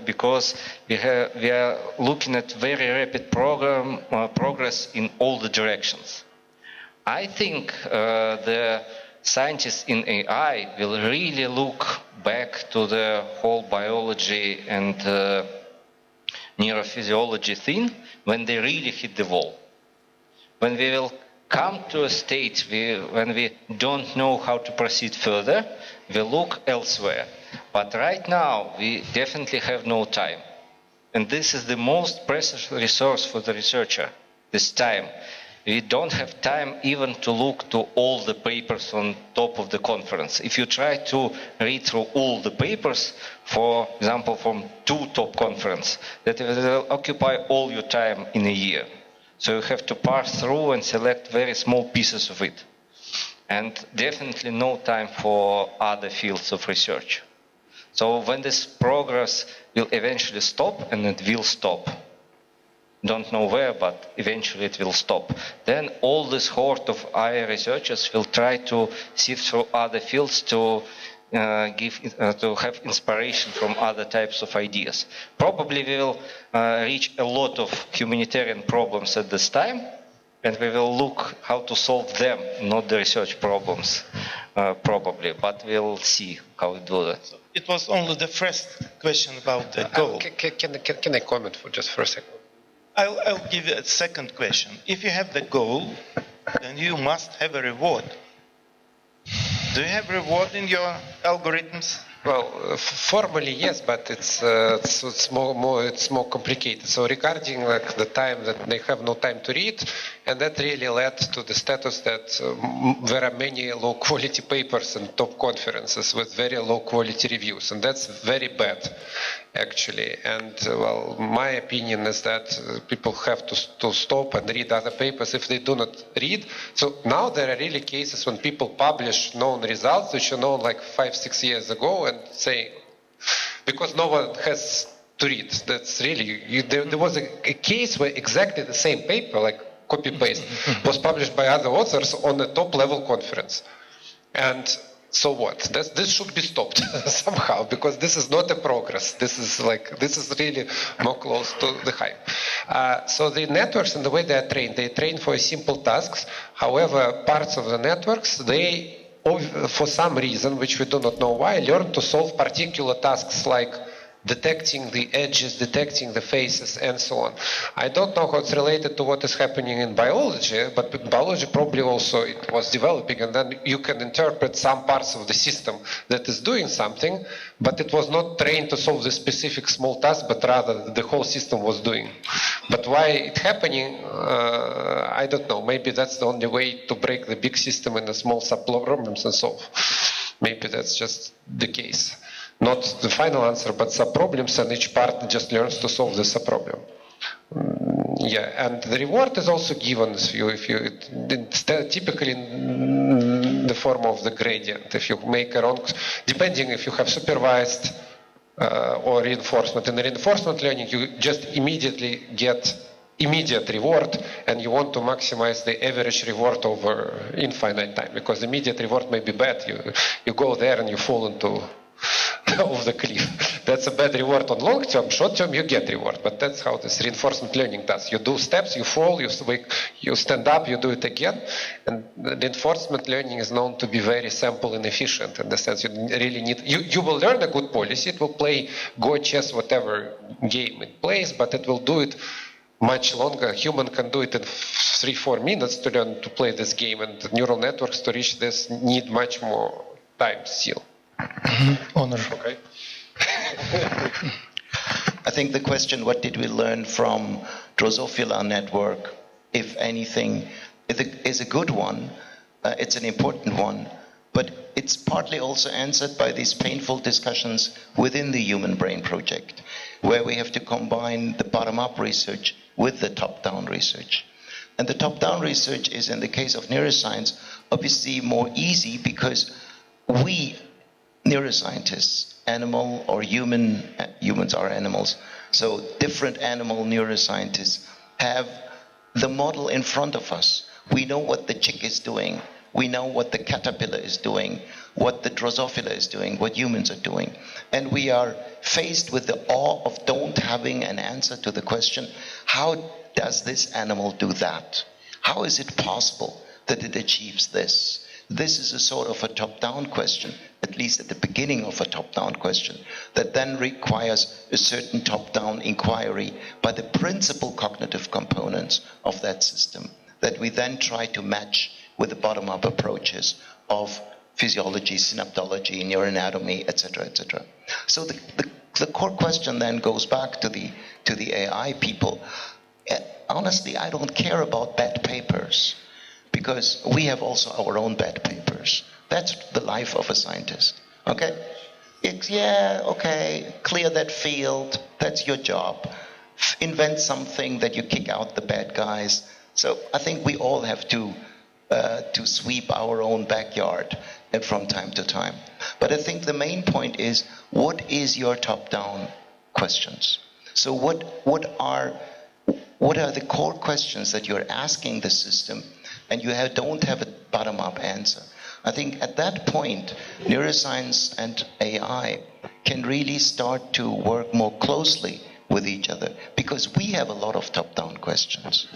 because we are looking at very rapid progress in all the directions. I think the scientists in AI will really look back to the whole biology and neurophysiology thing when they really hit the wall. When we will come to a state when we don't know how to proceed further, we look elsewhere. But right now, we definitely have no time. And this is the most precious resource for the researcher, this time. We don't have time even to look to all the papers on top of the conference. If you try to read through all the papers, for example, from 2 top conferences, that will occupy all your time in a year. So you have to parse through and select very small pieces of it. And definitely no time for other fields of research. So when this progress will eventually stop, and it will stop, don't know where, but eventually it will stop, then all this horde of AI researchers will try to sift through other fields to have inspiration from other types of ideas. Probably we will reach a lot of humanitarian problems at this time, and we will look how to solve them, not the research problems, probably, but we'll see how we do that. It was only the first question about the goal. Can I comment for just for a second? I'll give you a second question. If you have the goal, then you must have a reward. Do you have reward in your algorithms? Well, formally yes, but it's more complicated. So regarding like the time that they have no time to read, and that really led to the status that there are many low quality papers in top conferences with very low quality reviews, and that's very bad, actually. And well, my opinion is that people have to stop and read other papers if they do not read. So now there are really cases when people publish known results which are known like 5-6 years ago, and say, because no one has to read. That's really, there was a case where exactly the same paper, like copy-paste, was published by other authors on a top-level conference. And so what? This should be stopped somehow, because this is not a progress. This is really more close to the hype. So the networks and the way they are trained for simple tasks. However, parts of the networks, they, for some reason, which we do not know why, learn to solve particular tasks like detecting the edges, detecting the faces, and so on. I don't know how it's related to what is happening in biology, but in biology probably also it was developing, and then you can interpret some parts of the system that is doing something, but it was not trained to solve the specific small task, but rather the whole system was doing. But why it's happening, I don't know. Maybe that's the only way to break the big system into small sub-problems and solve. Maybe that's just the case. Not the final answer, but sub-problems, and each part just learns to solve the sub-problem. Yeah, and the reward is also given typically in the form of the gradient. If you make a wrong, depending if you have supervised or reinforcement. In the reinforcement learning, you just immediately get immediate reward, and you want to maximize the average reward over infinite time, because immediate reward may be bad. You go there and you fall into off the cliff. That's a bad reward on long term. Short term, you get reward, but that's how this reinforcement learning does. You do steps, you fall, you stand up, you do it again. And the reinforcement learning is known to be very sample inefficient in the sense you really need. You will learn a good policy. It will play Go, chess, whatever game it plays, but it will do it much longer. A human can do it in 3-4 minutes to learn to play this game, and the neural networks to reach this need much more time still. Onur. Okay. I think the question, what did we learn from Drosophila network, if anything, is a good one. It's an important one, but it's partly also answered by these painful discussions within the Human Brain Project, where we have to combine the bottom-up research with the top-down research. And the top-down research is, in the case of neuroscience, obviously more easy because we, neuroscientists, animal or human, humans are animals, so different animal neuroscientists have the model in front of us. We know what the chick is doing. We know what the caterpillar is doing, what the Drosophila is doing, what humans are doing. And we are faced with the awe of don't having an answer to the question, how does this animal do that? How is it possible that it achieves this? This is a sort of a top-down question, at least at the beginning of a top-down question, that then requires a certain top-down inquiry by the principal cognitive components of that system, that we then try to match with the bottom-up approaches of physiology, synaptology, neuroanatomy, etc., etc. So the core question then goes back to the AI people. Honestly, I don't care about bad papers, because we have also our own bad papers. That's the life of a scientist, okay? Clear that field, that's your job. Invent something that you kick out the bad guys. So I think we all have to sweep our own backyard from time to time. But I think the main point is, what is your top-down questions? So what are the core questions that you're asking the system, and you don't have a bottom-up answer? I think at that point, neuroscience and AI can really start to work more closely with each other, because we have a lot of top-down questions.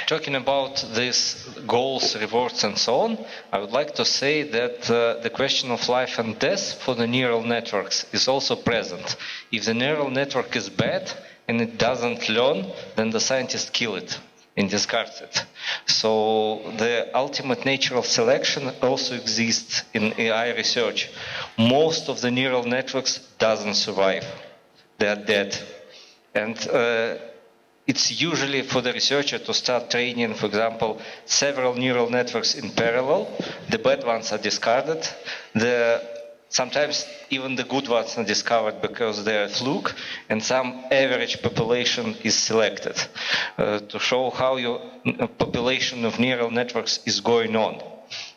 Talking about these goals, rewards, and so on, I would like to say that the question of life and death for the neural networks is also present. If the neural network is bad and it doesn't learn, then the scientists kill it and discard it. So the ultimate natural selection also exists in AI research. Most of the neural networks doesn't survive. They are dead. And it's usually for the researcher to start training, for example, several neural networks in parallel. The bad ones are discarded. Sometimes even the good ones are discovered because they are a fluke, and some average population is selected to show how your population of neural networks is going on.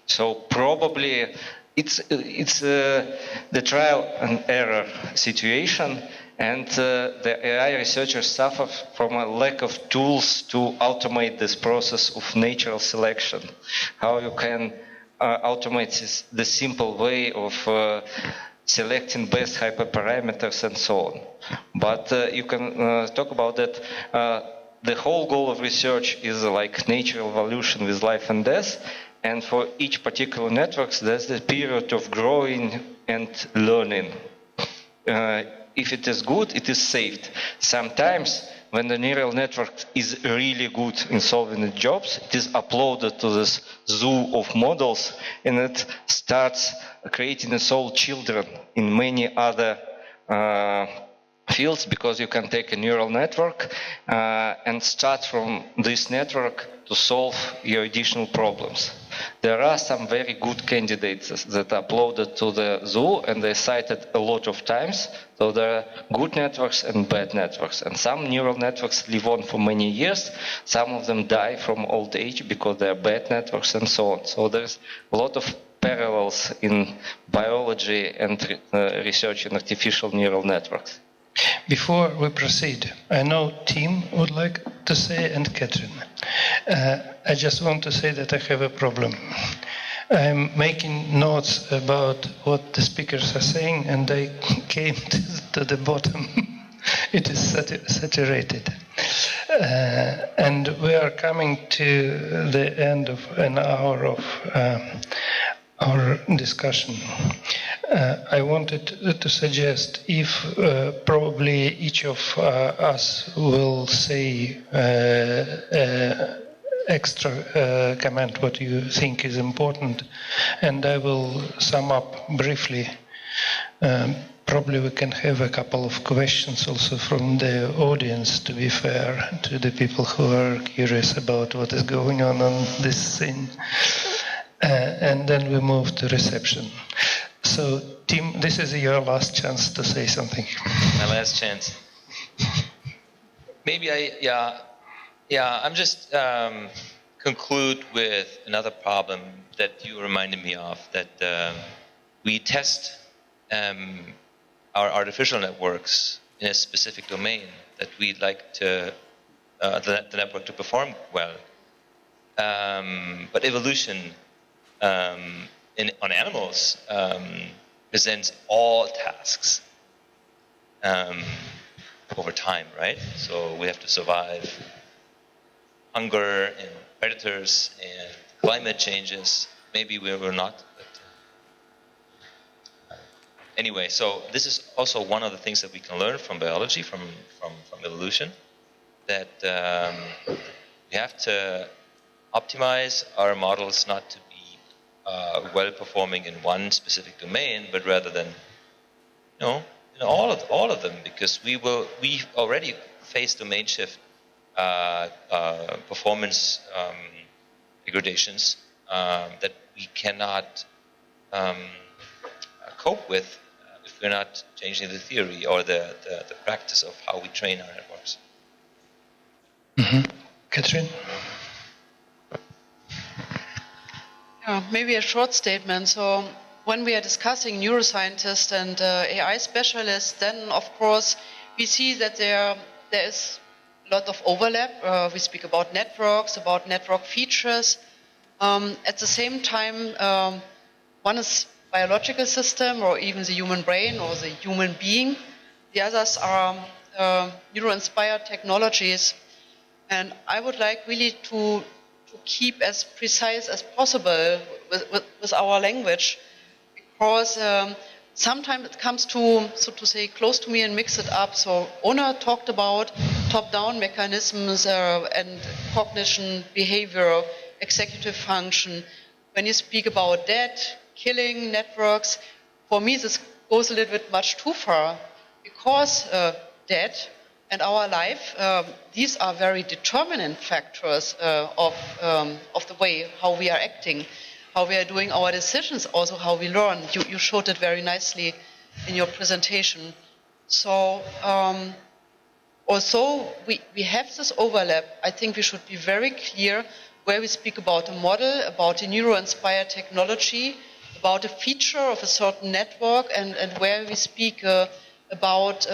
So probably it's the trial and error situation. And the AI researchers suffer from a lack of tools to automate this process of natural selection. How you can automate the simple way of selecting best hyperparameters and so on. But you can talk about that. The whole goal of research is like natural evolution with life and death. And for each particular network, there's the period of growing and learning. If it is good, it is saved. Sometimes, when the neural network is really good in solving its jobs, it is uploaded to this zoo of models, and it starts creating its own children in many other fields, because you can take a neural network and start from this network to solve your additional problems. there are some very good candidates that are uploaded to the zoo and they're cited a lot of times. So there are good networks and bad networks. And some neural networks live on for many years. Some of them die from old age because they are bad networks and so on. So there's a lot of parallels in biology and research in artificial neural networks. Before we proceed, I know Tim would like to say and Katrin. I just want to say that I have a problem. I'm making notes about what the speakers are saying and I came to the bottom. It is saturated. And we are coming to the end of an hour of our discussion. I wanted to suggest if probably each of us will say extra comment what you think is important, and I will sum up briefly. Probably we can have a couple of questions also from the audience, to be fair to the people who are curious about what is going on this scene. And then we move to reception. So, Tim, this is your last chance to say something. My last chance. Maybe I'm just conclude with another problem that you reminded me of, that we test our artificial networks in a specific domain that we'd like to the network to perform well. But evolution on animals presents all tasks over time, right? So we have to survive hunger and predators and climate changes. Maybe we will not. But anyway, so this is also one of the things that we can learn from biology, from evolution, that we have to optimize our models not to be well-performing in one specific domain, but rather than, all of them, because we already face domain shift performance degradations that we cannot cope with if we're not changing the theory or the practice of how we train our networks. Mm-hmm. Katrin? Maybe a short statement. So when we are discussing neuroscientists and AI specialists, then of course we see that there is a lot of overlap. We speak about networks, about network features. At the same time, one is biological system or even the human brain or the human being. The others are neuro-inspired technologies. And I would like really to keep as precise as possible with our language, because sometimes it comes to, so to say, close to me and mix it up. So Onur talked about top-down mechanisms and cognition, behavior, executive function. When you speak about that, killing networks, for me this goes a little bit much too far, because that and our life, these are very determinant factors of the way how we are acting, how we are doing our decisions, also how we learn. You showed it very nicely in your presentation. So although we have this overlap, I think we should be very clear where we speak about a model, about a neuro-inspired technology, about a feature of a certain network, and where we speak about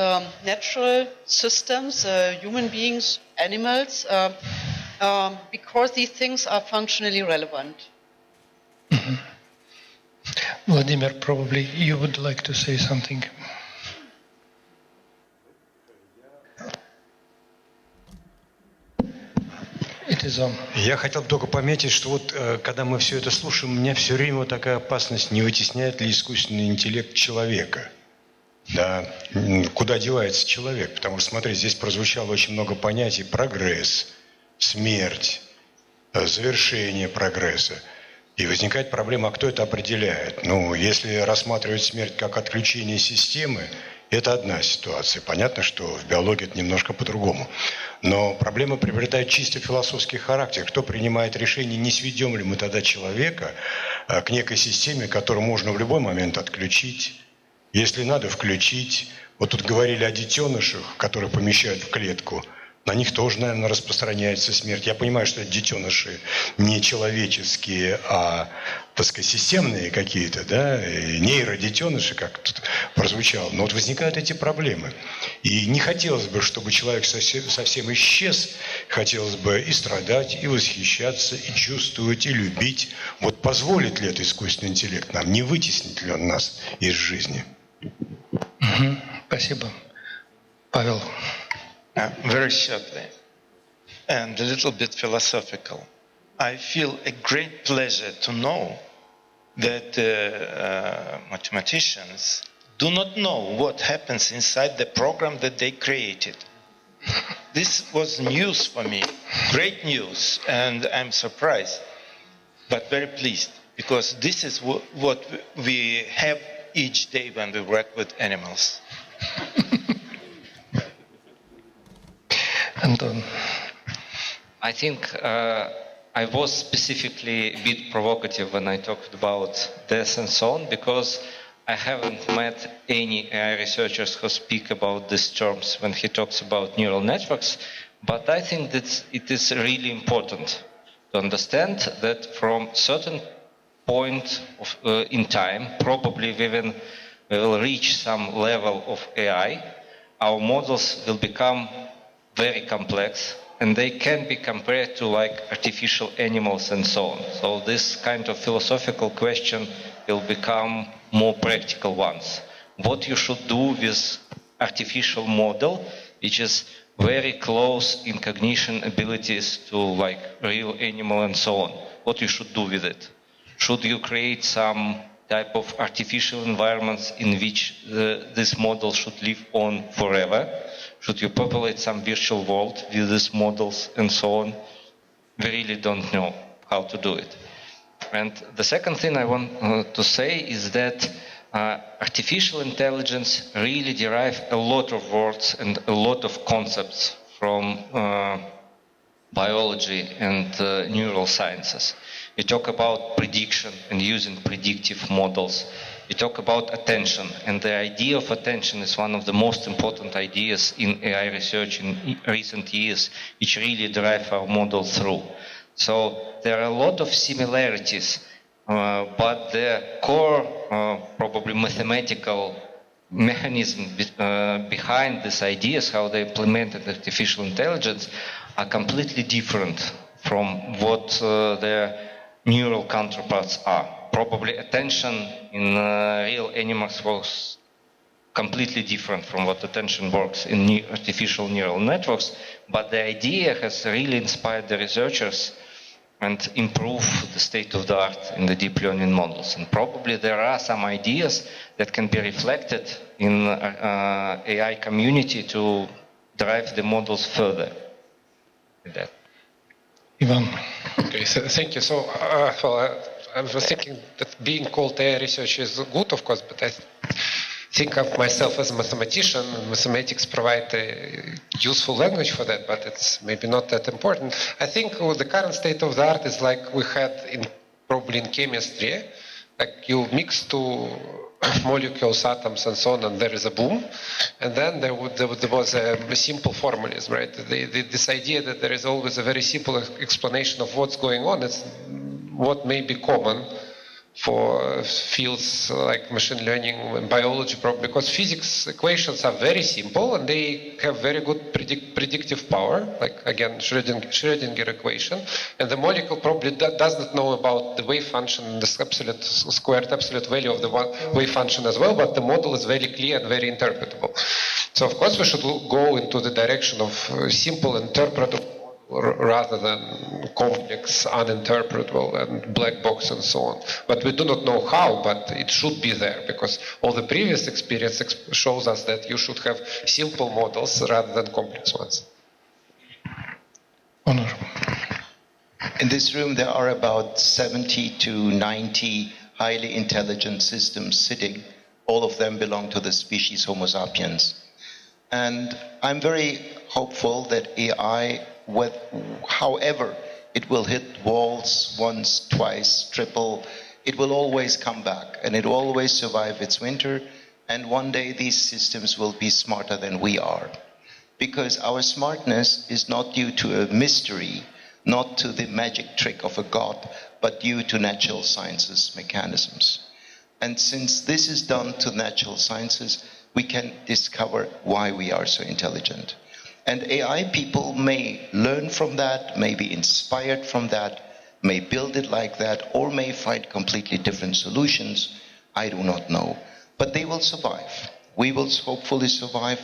natural systems, human beings, animals, because these things are functionally relevant. Mm-hmm. Vladimir, probably you would like to say something. It is on. Я хотел бы только пометить, что вот когда мы все это слушаем, у меня все время вот такая опасность, не вытесняет ли искусственный интеллект человека. Да, куда девается человек? Потому что, смотри, здесь прозвучало очень много понятий: прогресс, смерть, завершение прогресса. И возникает проблема, а кто это определяет? Ну, если рассматривать смерть как отключение системы, это одна ситуация. Понятно, что в биологии это немножко по-другому. Но проблема приобретает чисто философский характер. Кто принимает решение, не сведем ли мы тогда человека к некой системе, которую можно в любой момент отключить, если надо включить. Вот тут говорили о детенышах, которые помещают в клетку. На них тоже, наверное, распространяется смерть. Я понимаю, что это детеныши не человеческие, а, так сказать, системные какие-то, да, нейродетеныши, как тут прозвучало. Но вот возникают эти проблемы. И не хотелось бы, чтобы человек совсем исчез. Хотелось бы и страдать, и восхищаться, и чувствовать, и любить. Вот позволит ли это искусственный интеллект нам? Не вытеснит ли он нас из жизни? Спасибо. Павел. Very shortly, and a little bit philosophical. I feel a great pleasure to know that mathematicians do not know what happens inside the program that they created. This was news for me, great news, and I'm surprised, but very pleased, because this is what we have each day when we work with animals. Anton. I think I was specifically a bit provocative when I talked about death and so on, because I haven't met any AI researchers who speak about these terms when he talks about neural networks. But I think that it is really important to understand that from certain point in time, probably we will reach some level of AI, our models will become very complex, and they can be compared to like artificial animals and so on. So this kind of philosophical question will become more practical ones. What you should do with artificial model, which is very close in cognition abilities to like real animal and so on. What you should do with it? Should you create some type of artificial environments in which this model should live on forever? Should you populate some virtual world with these models and so on? We really don't know how to do it. And the second thing I want to say is that artificial intelligence really derives a lot of words and a lot of concepts from biology and neural sciences. We talk about prediction and using predictive models. We talk about attention, and the idea of attention is one of the most important ideas in AI research in recent years, which really drive our model through. So there are a lot of similarities, but the core, probably mathematical mechanism behind these ideas, how they implemented artificial intelligence, are completely different from what their neural counterparts are. Probably attention in real animals was completely different from what attention works in artificial neural networks, but the idea has really inspired the researchers and improved the state of the art in the deep learning models. And probably there are some ideas that can be reflected in AI community to drive the models further with that. Ivan. Okay, so thank you. So, I was thinking that being called AI research is good, of course, but I think of myself as a mathematician, and mathematics provide a useful language for that, but it's maybe not that important. I think the current state of the art is like we had probably in chemistry, like you mix two molecules, atoms, and so on, and there is a boom, and then there was a simple formalism, right? This idea that there is always a very simple explanation of what's going on is what may be common for fields like machine learning and biology, because physics equations are very simple and they have very good predictive power, like again Schrödinger equation, and the molecule probably does not know about the wave function and the squared absolute value of the wave function as well, but the model is very clear and very interpretable. So of course we should go into the direction of simple interpretable rather than complex, uninterpretable, and black box and so on. But we do not know how, but it should be there, because all the previous experience shows us that you should have simple models rather than complex ones. Onur. In this room there are about 70 to 90 highly intelligent systems sitting. All of them belong to the species Homo sapiens. And I'm very hopeful that AI, however it will hit walls once, twice, triple, it will always come back and it will always survive its winter. And one day these systems will be smarter than we are. Because our smartness is not due to a mystery, not to the magic trick of a god, but due to natural sciences mechanisms. And since this is done to natural sciences, we can discover why we are so intelligent. And AI people may learn from that, may be inspired from that, may build it like that, or may find completely different solutions. I do not know. But they will survive. We will hopefully survive.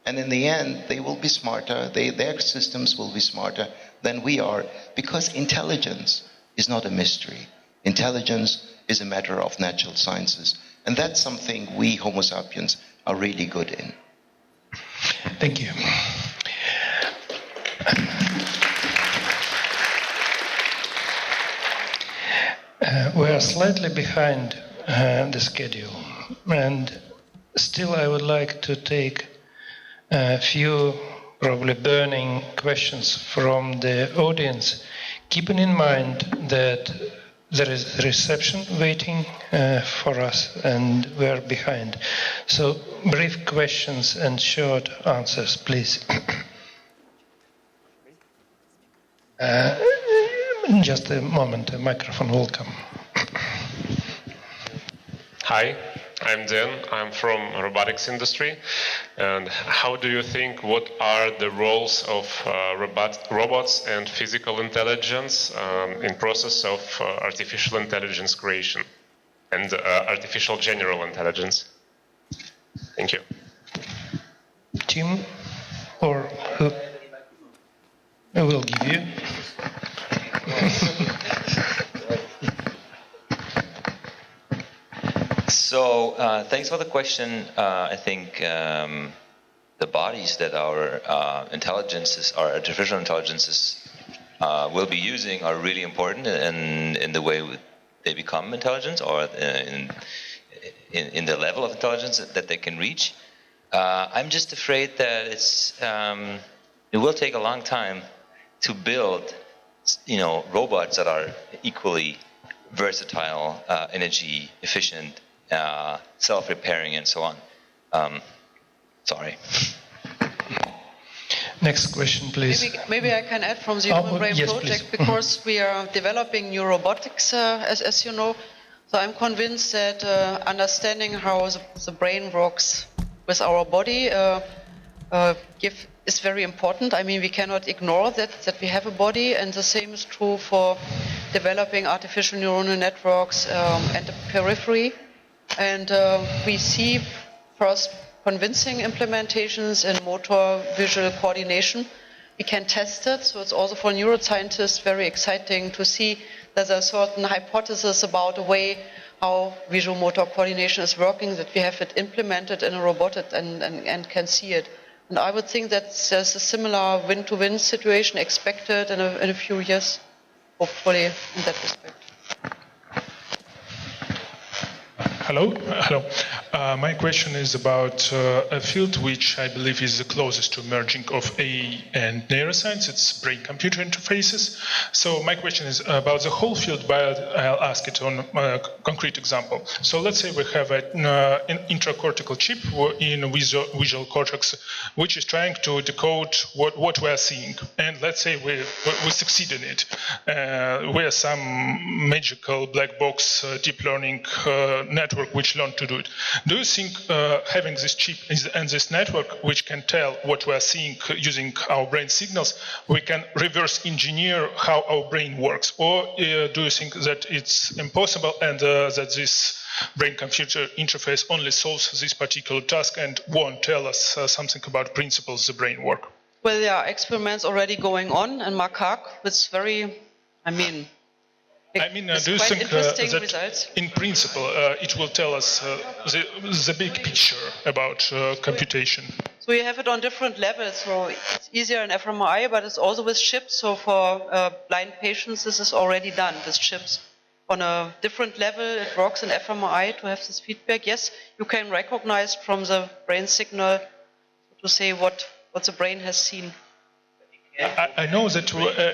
And in the end, they will be smarter. Their systems will be smarter than we are, because intelligence is not a mystery. Intelligence is a matter of natural sciences. And that's something we Homo sapiens are really good in. Thank you. We are slightly behind the schedule, and still I would like to take a few probably burning questions from the audience, keeping in mind that there is reception waiting for us and we are behind. So brief questions and short answers, please. Just a moment, the microphone will come. Hi, I'm Dan. I'm from robotics industry. And how do you think, what are the roles of robots and physical intelligence in process of artificial intelligence creation and artificial general intelligence? Thank you. Tim, or who? I will give you. So thanks for the question. I think the bodies that our intelligences, our artificial intelligences will be using are really important in the way they become intelligent, or in the level of intelligence that they can reach. I'm just afraid that it will take a long time to build, robots that are equally versatile, energy efficient, self-repairing, and so on. Sorry. Next question, please. Maybe I can add from the Human Brain yes, Project, please. because we are developing new robotics, as you know. So I'm convinced that understanding how the brain works with our body is very important. I mean, we cannot ignore that we have a body, and the same is true for developing artificial neuronal networks and the periphery. And we see first convincing implementations in motor visual coordination. We can test it, so it's also for neuroscientists very exciting to see that there are certain hypotheses about the way how visual motor coordination is working, that we have it implemented in a robot and can see it. And I would think that there's a similar win-to-win situation expected in a few years, hopefully, in that respect. Hello. My question is about a field which I believe is the closest to merging of AI and neuroscience. It's brain-computer interfaces. So my question is about the whole field, but I'll ask it on a concrete example. So let's say we have an intracortical chip in visual cortex, which is trying to decode what we are seeing. And let's say we succeed in it. We have some magical black box deep learning network which learned to do it. Do you think having this chip and this network which can tell what we are seeing using our brain signals, we can reverse engineer how our brain works? Or do you think that it's impossible and that this brain-computer interface only solves this particular task and won't tell us something about principles of the brain work? Well, there are experiments already going on in macaque with very, do you think that results. In principle it will tell us the big picture about computation? So you have it on different levels. So it's easier in fMRI, but it's also with chips. So for blind patients, this is already done with chips. On a different level, it works in fMRI to have this feedback. Yes, you can recognize from the brain signal say what the brain has seen. I know that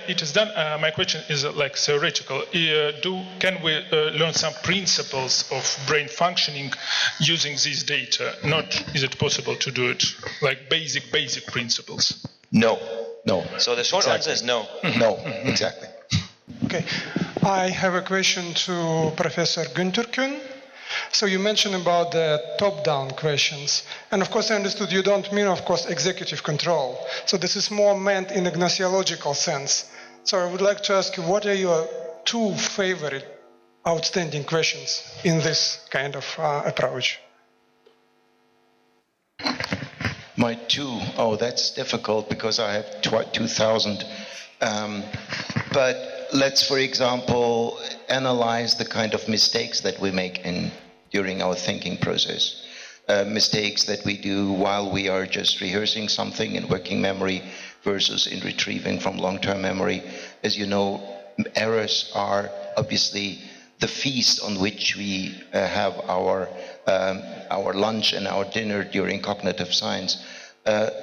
it is done. My question is like theoretical. Can we learn some principles of brain functioning using this data? Is it possible to do it like basic principles? No. So the short answer is no. No, exactly. Okay. I have a question to Professor Güntürkün. So you mentioned about the top-down questions. And of course I understood you don't mean, of course, executive control. So this is more meant in a gnoseological sense. So I would like to ask you, what are your two favorite outstanding questions in this kind of approach? My two, that's difficult because I have 2,000. But let's, for example, analyze the kind of mistakes that we make during our thinking process. Mistakes that we do while we are just rehearsing something in working memory versus in retrieving from long-term memory. As you know, errors are obviously the feast on which we have our lunch and our dinner during cognitive science.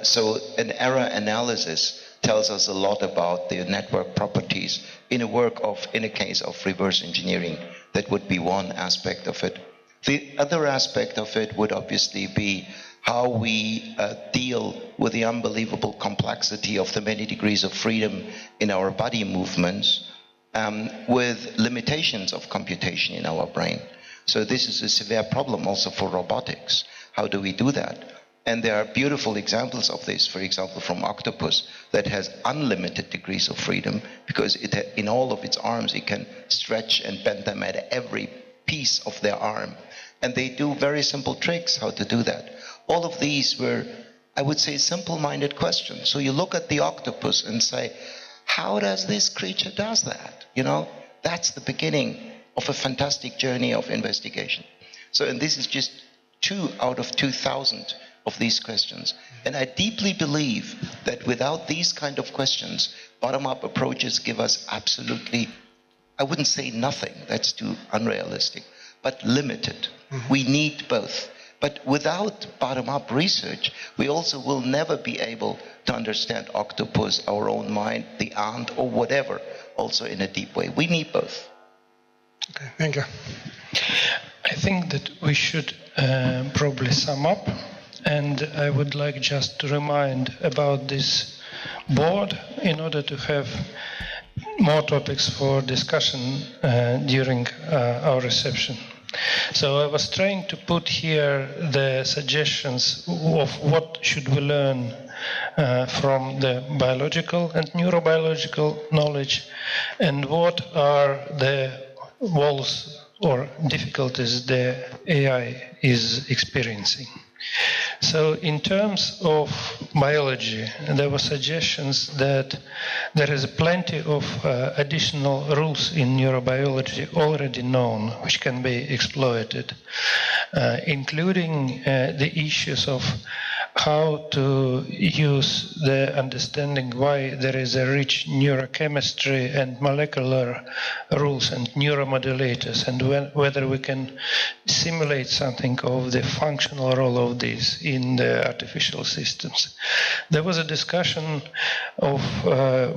So an error analysis tells us a lot about the network properties in a case of reverse engineering. That would be one aspect of it. The other aspect of it would obviously be how we deal with the unbelievable complexity of the many degrees of freedom in our body movements with limitations of computation in our brain. So this is a severe problem also for robotics. How do we do that? And there are beautiful examples of this, for example, from octopus that has unlimited degrees of freedom because in all of its arms it can stretch and bend them at every piece of their arm. And they do very simple tricks how to do that. All of these were, I would say, simple-minded questions. So you look at the octopus and say, how does this creature does that? That's the beginning of a fantastic journey of investigation. So, and this is just 2 out of 2,000 of these questions. And I deeply believe that without these kind of questions, bottom-up approaches give us absolutely, I wouldn't say nothing, that's too unrealistic, but limited. Mm-hmm. We need both. But without bottom-up research, we also will never be able to understand octopus, our own mind, the ant, or whatever, also in a deep way. We need both. Okay, thank you. I think that we should probably sum up. And I would like just to remind about this board in order to have more topics for discussion during our reception. So I was trying to put here the suggestions of what should we learn from the biological and neurobiological knowledge, and what are the walls or difficulties the AI is experiencing. So in terms of biology, there were suggestions that there is plenty of additional rules in neurobiology already known, which can be exploited, including the issues of how to use the understanding why there is a rich neurochemistry and molecular rules and neuromodulators, and whether we can simulate something of the functional role of these in the artificial systems. There was a discussion of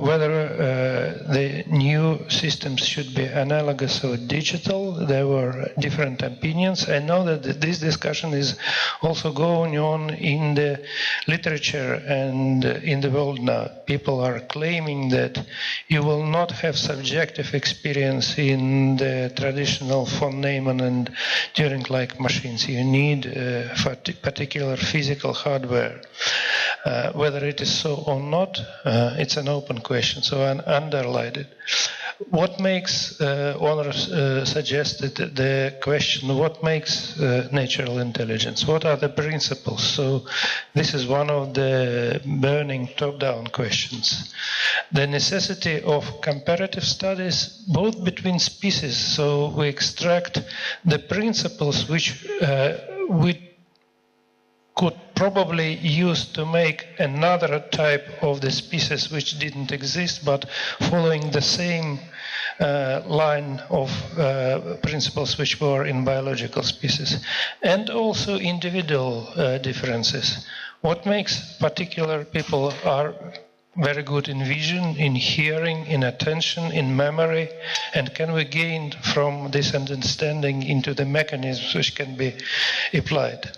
whether the new systems should be analogous or digital. There were different opinions. I know that this discussion is also going on in the literature and in the world now. People are claiming that you will not have subjective experience in the traditional von Neumann and Turing-like machines. You need particular physical hardware. Whether it is so or not, it's an open question, so I underlined it. What makes, Onur suggested the question, what makes natural intelligence? What are the principles? So this is one of the burning top-down questions. The necessity of comparative studies, both between species, so we extract the principles which we could probably use to make another type of the species which didn't exist, but following the same line of principles which were in biological species, and also individual differences. What makes particular people are very good in vision, in hearing, in attention, in memory, and can we gain from this understanding into the mechanisms which can be applied?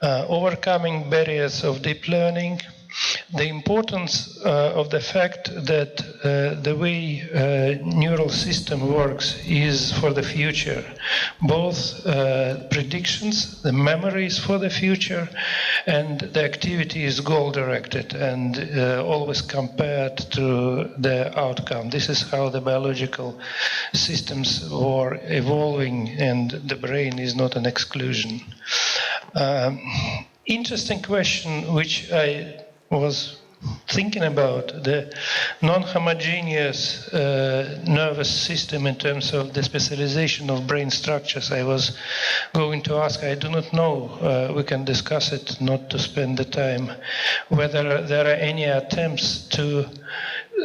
Overcoming barriers of deep learning, the importance of the fact that the way neural system works is for the future. Both predictions, the memories for the future, and the activity is goal-directed and always compared to the outcome. This is how the biological systems are evolving, and the brain is not an exclusion. Interesting question which I was thinking about, the non-homogeneous nervous system in terms of the specialization of brain structures. I was going to ask, I do not know, we can discuss it, not to spend the time, whether there are any attempts to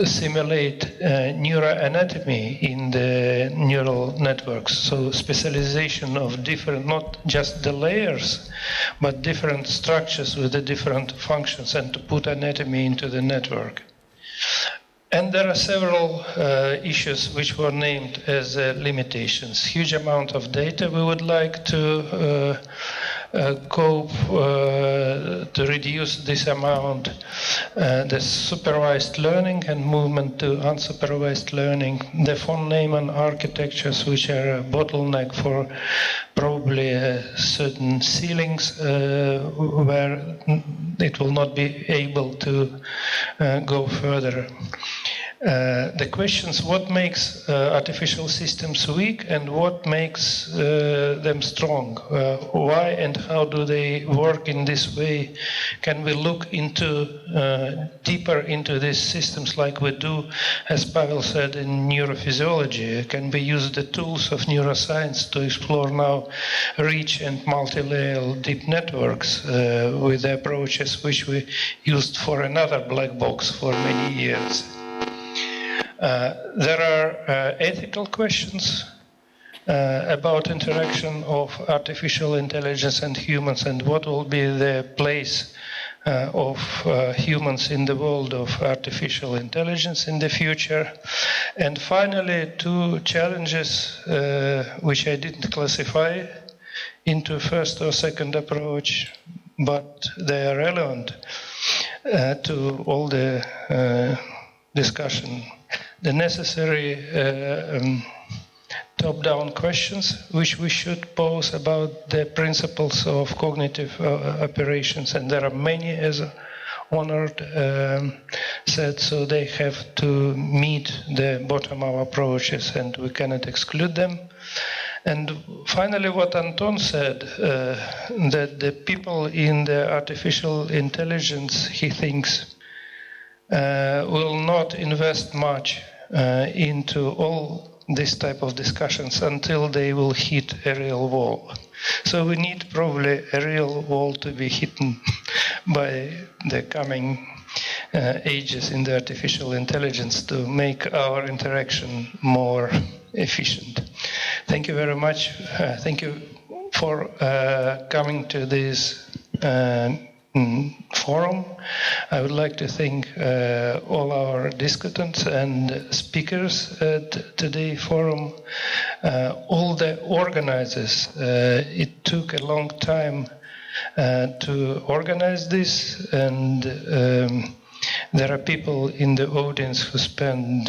simulate neuroanatomy in the neural networks. So specialization of different, not just the layers, but different structures with the different functions, and to put anatomy into the network. And there are several issues which were named as limitations. Huge amount of data we would like to cope to reduce this amount. The supervised learning and movement to unsupervised learning. The von Neumann architectures, which are a bottleneck for probably certain ceilings where it will not be able to go further. The questions, what makes artificial systems weak and what makes them strong? Why and how do they work in this way? Can we look into deeper into these systems like we do, as Pavel said, in neurophysiology? Can we use the tools of neuroscience to explore now rich and multi-layer deep networks with the approaches which we used for another black box for many years? There are ethical questions about interaction of artificial intelligence and humans, and what will be the place of humans in the world of artificial intelligence in the future. And finally, two challenges which I didn't classify into first or second approach, but they are relevant to all the discussion. The necessary top-down questions which we should pose about the principles of cognitive operations, and there are many, as Onur said, so they have to meet the bottom-up approaches and we cannot exclude them. And finally, what Anton said, that the people in the artificial intelligence, he thinks, will not invest much into all this type of discussions until they will hit a real wall. So we need probably a real wall to be hidden by the coming ages in the artificial intelligence to make our interaction more efficient. Thank you very much. Thank you for coming to this forum. I would like to thank all our discutants and speakers at today's forum, all the organizers. It took a long time to organize this, and there are people in the audience who spend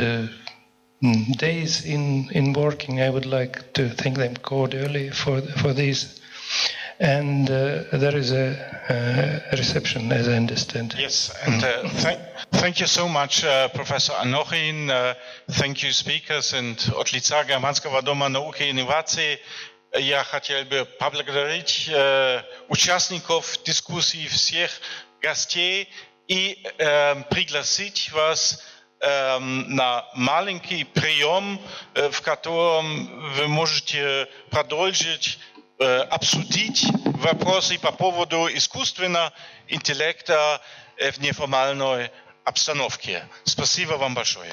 days in working. I would like to thank them cordially for this. And there is a reception, as I understand. Yes, and thank you so much, Professor Anochin. Thank you, speakers. And от лица Германского дома науки и инноваций я хотел бы поблагодарить участников дискуссии, всех гостей и пригласить вас на маленький прием, в котором вы можете продолжить обсудить вопросы по поводу искусственного интеллекта в неформальной обстановке. Спасибо вам большое.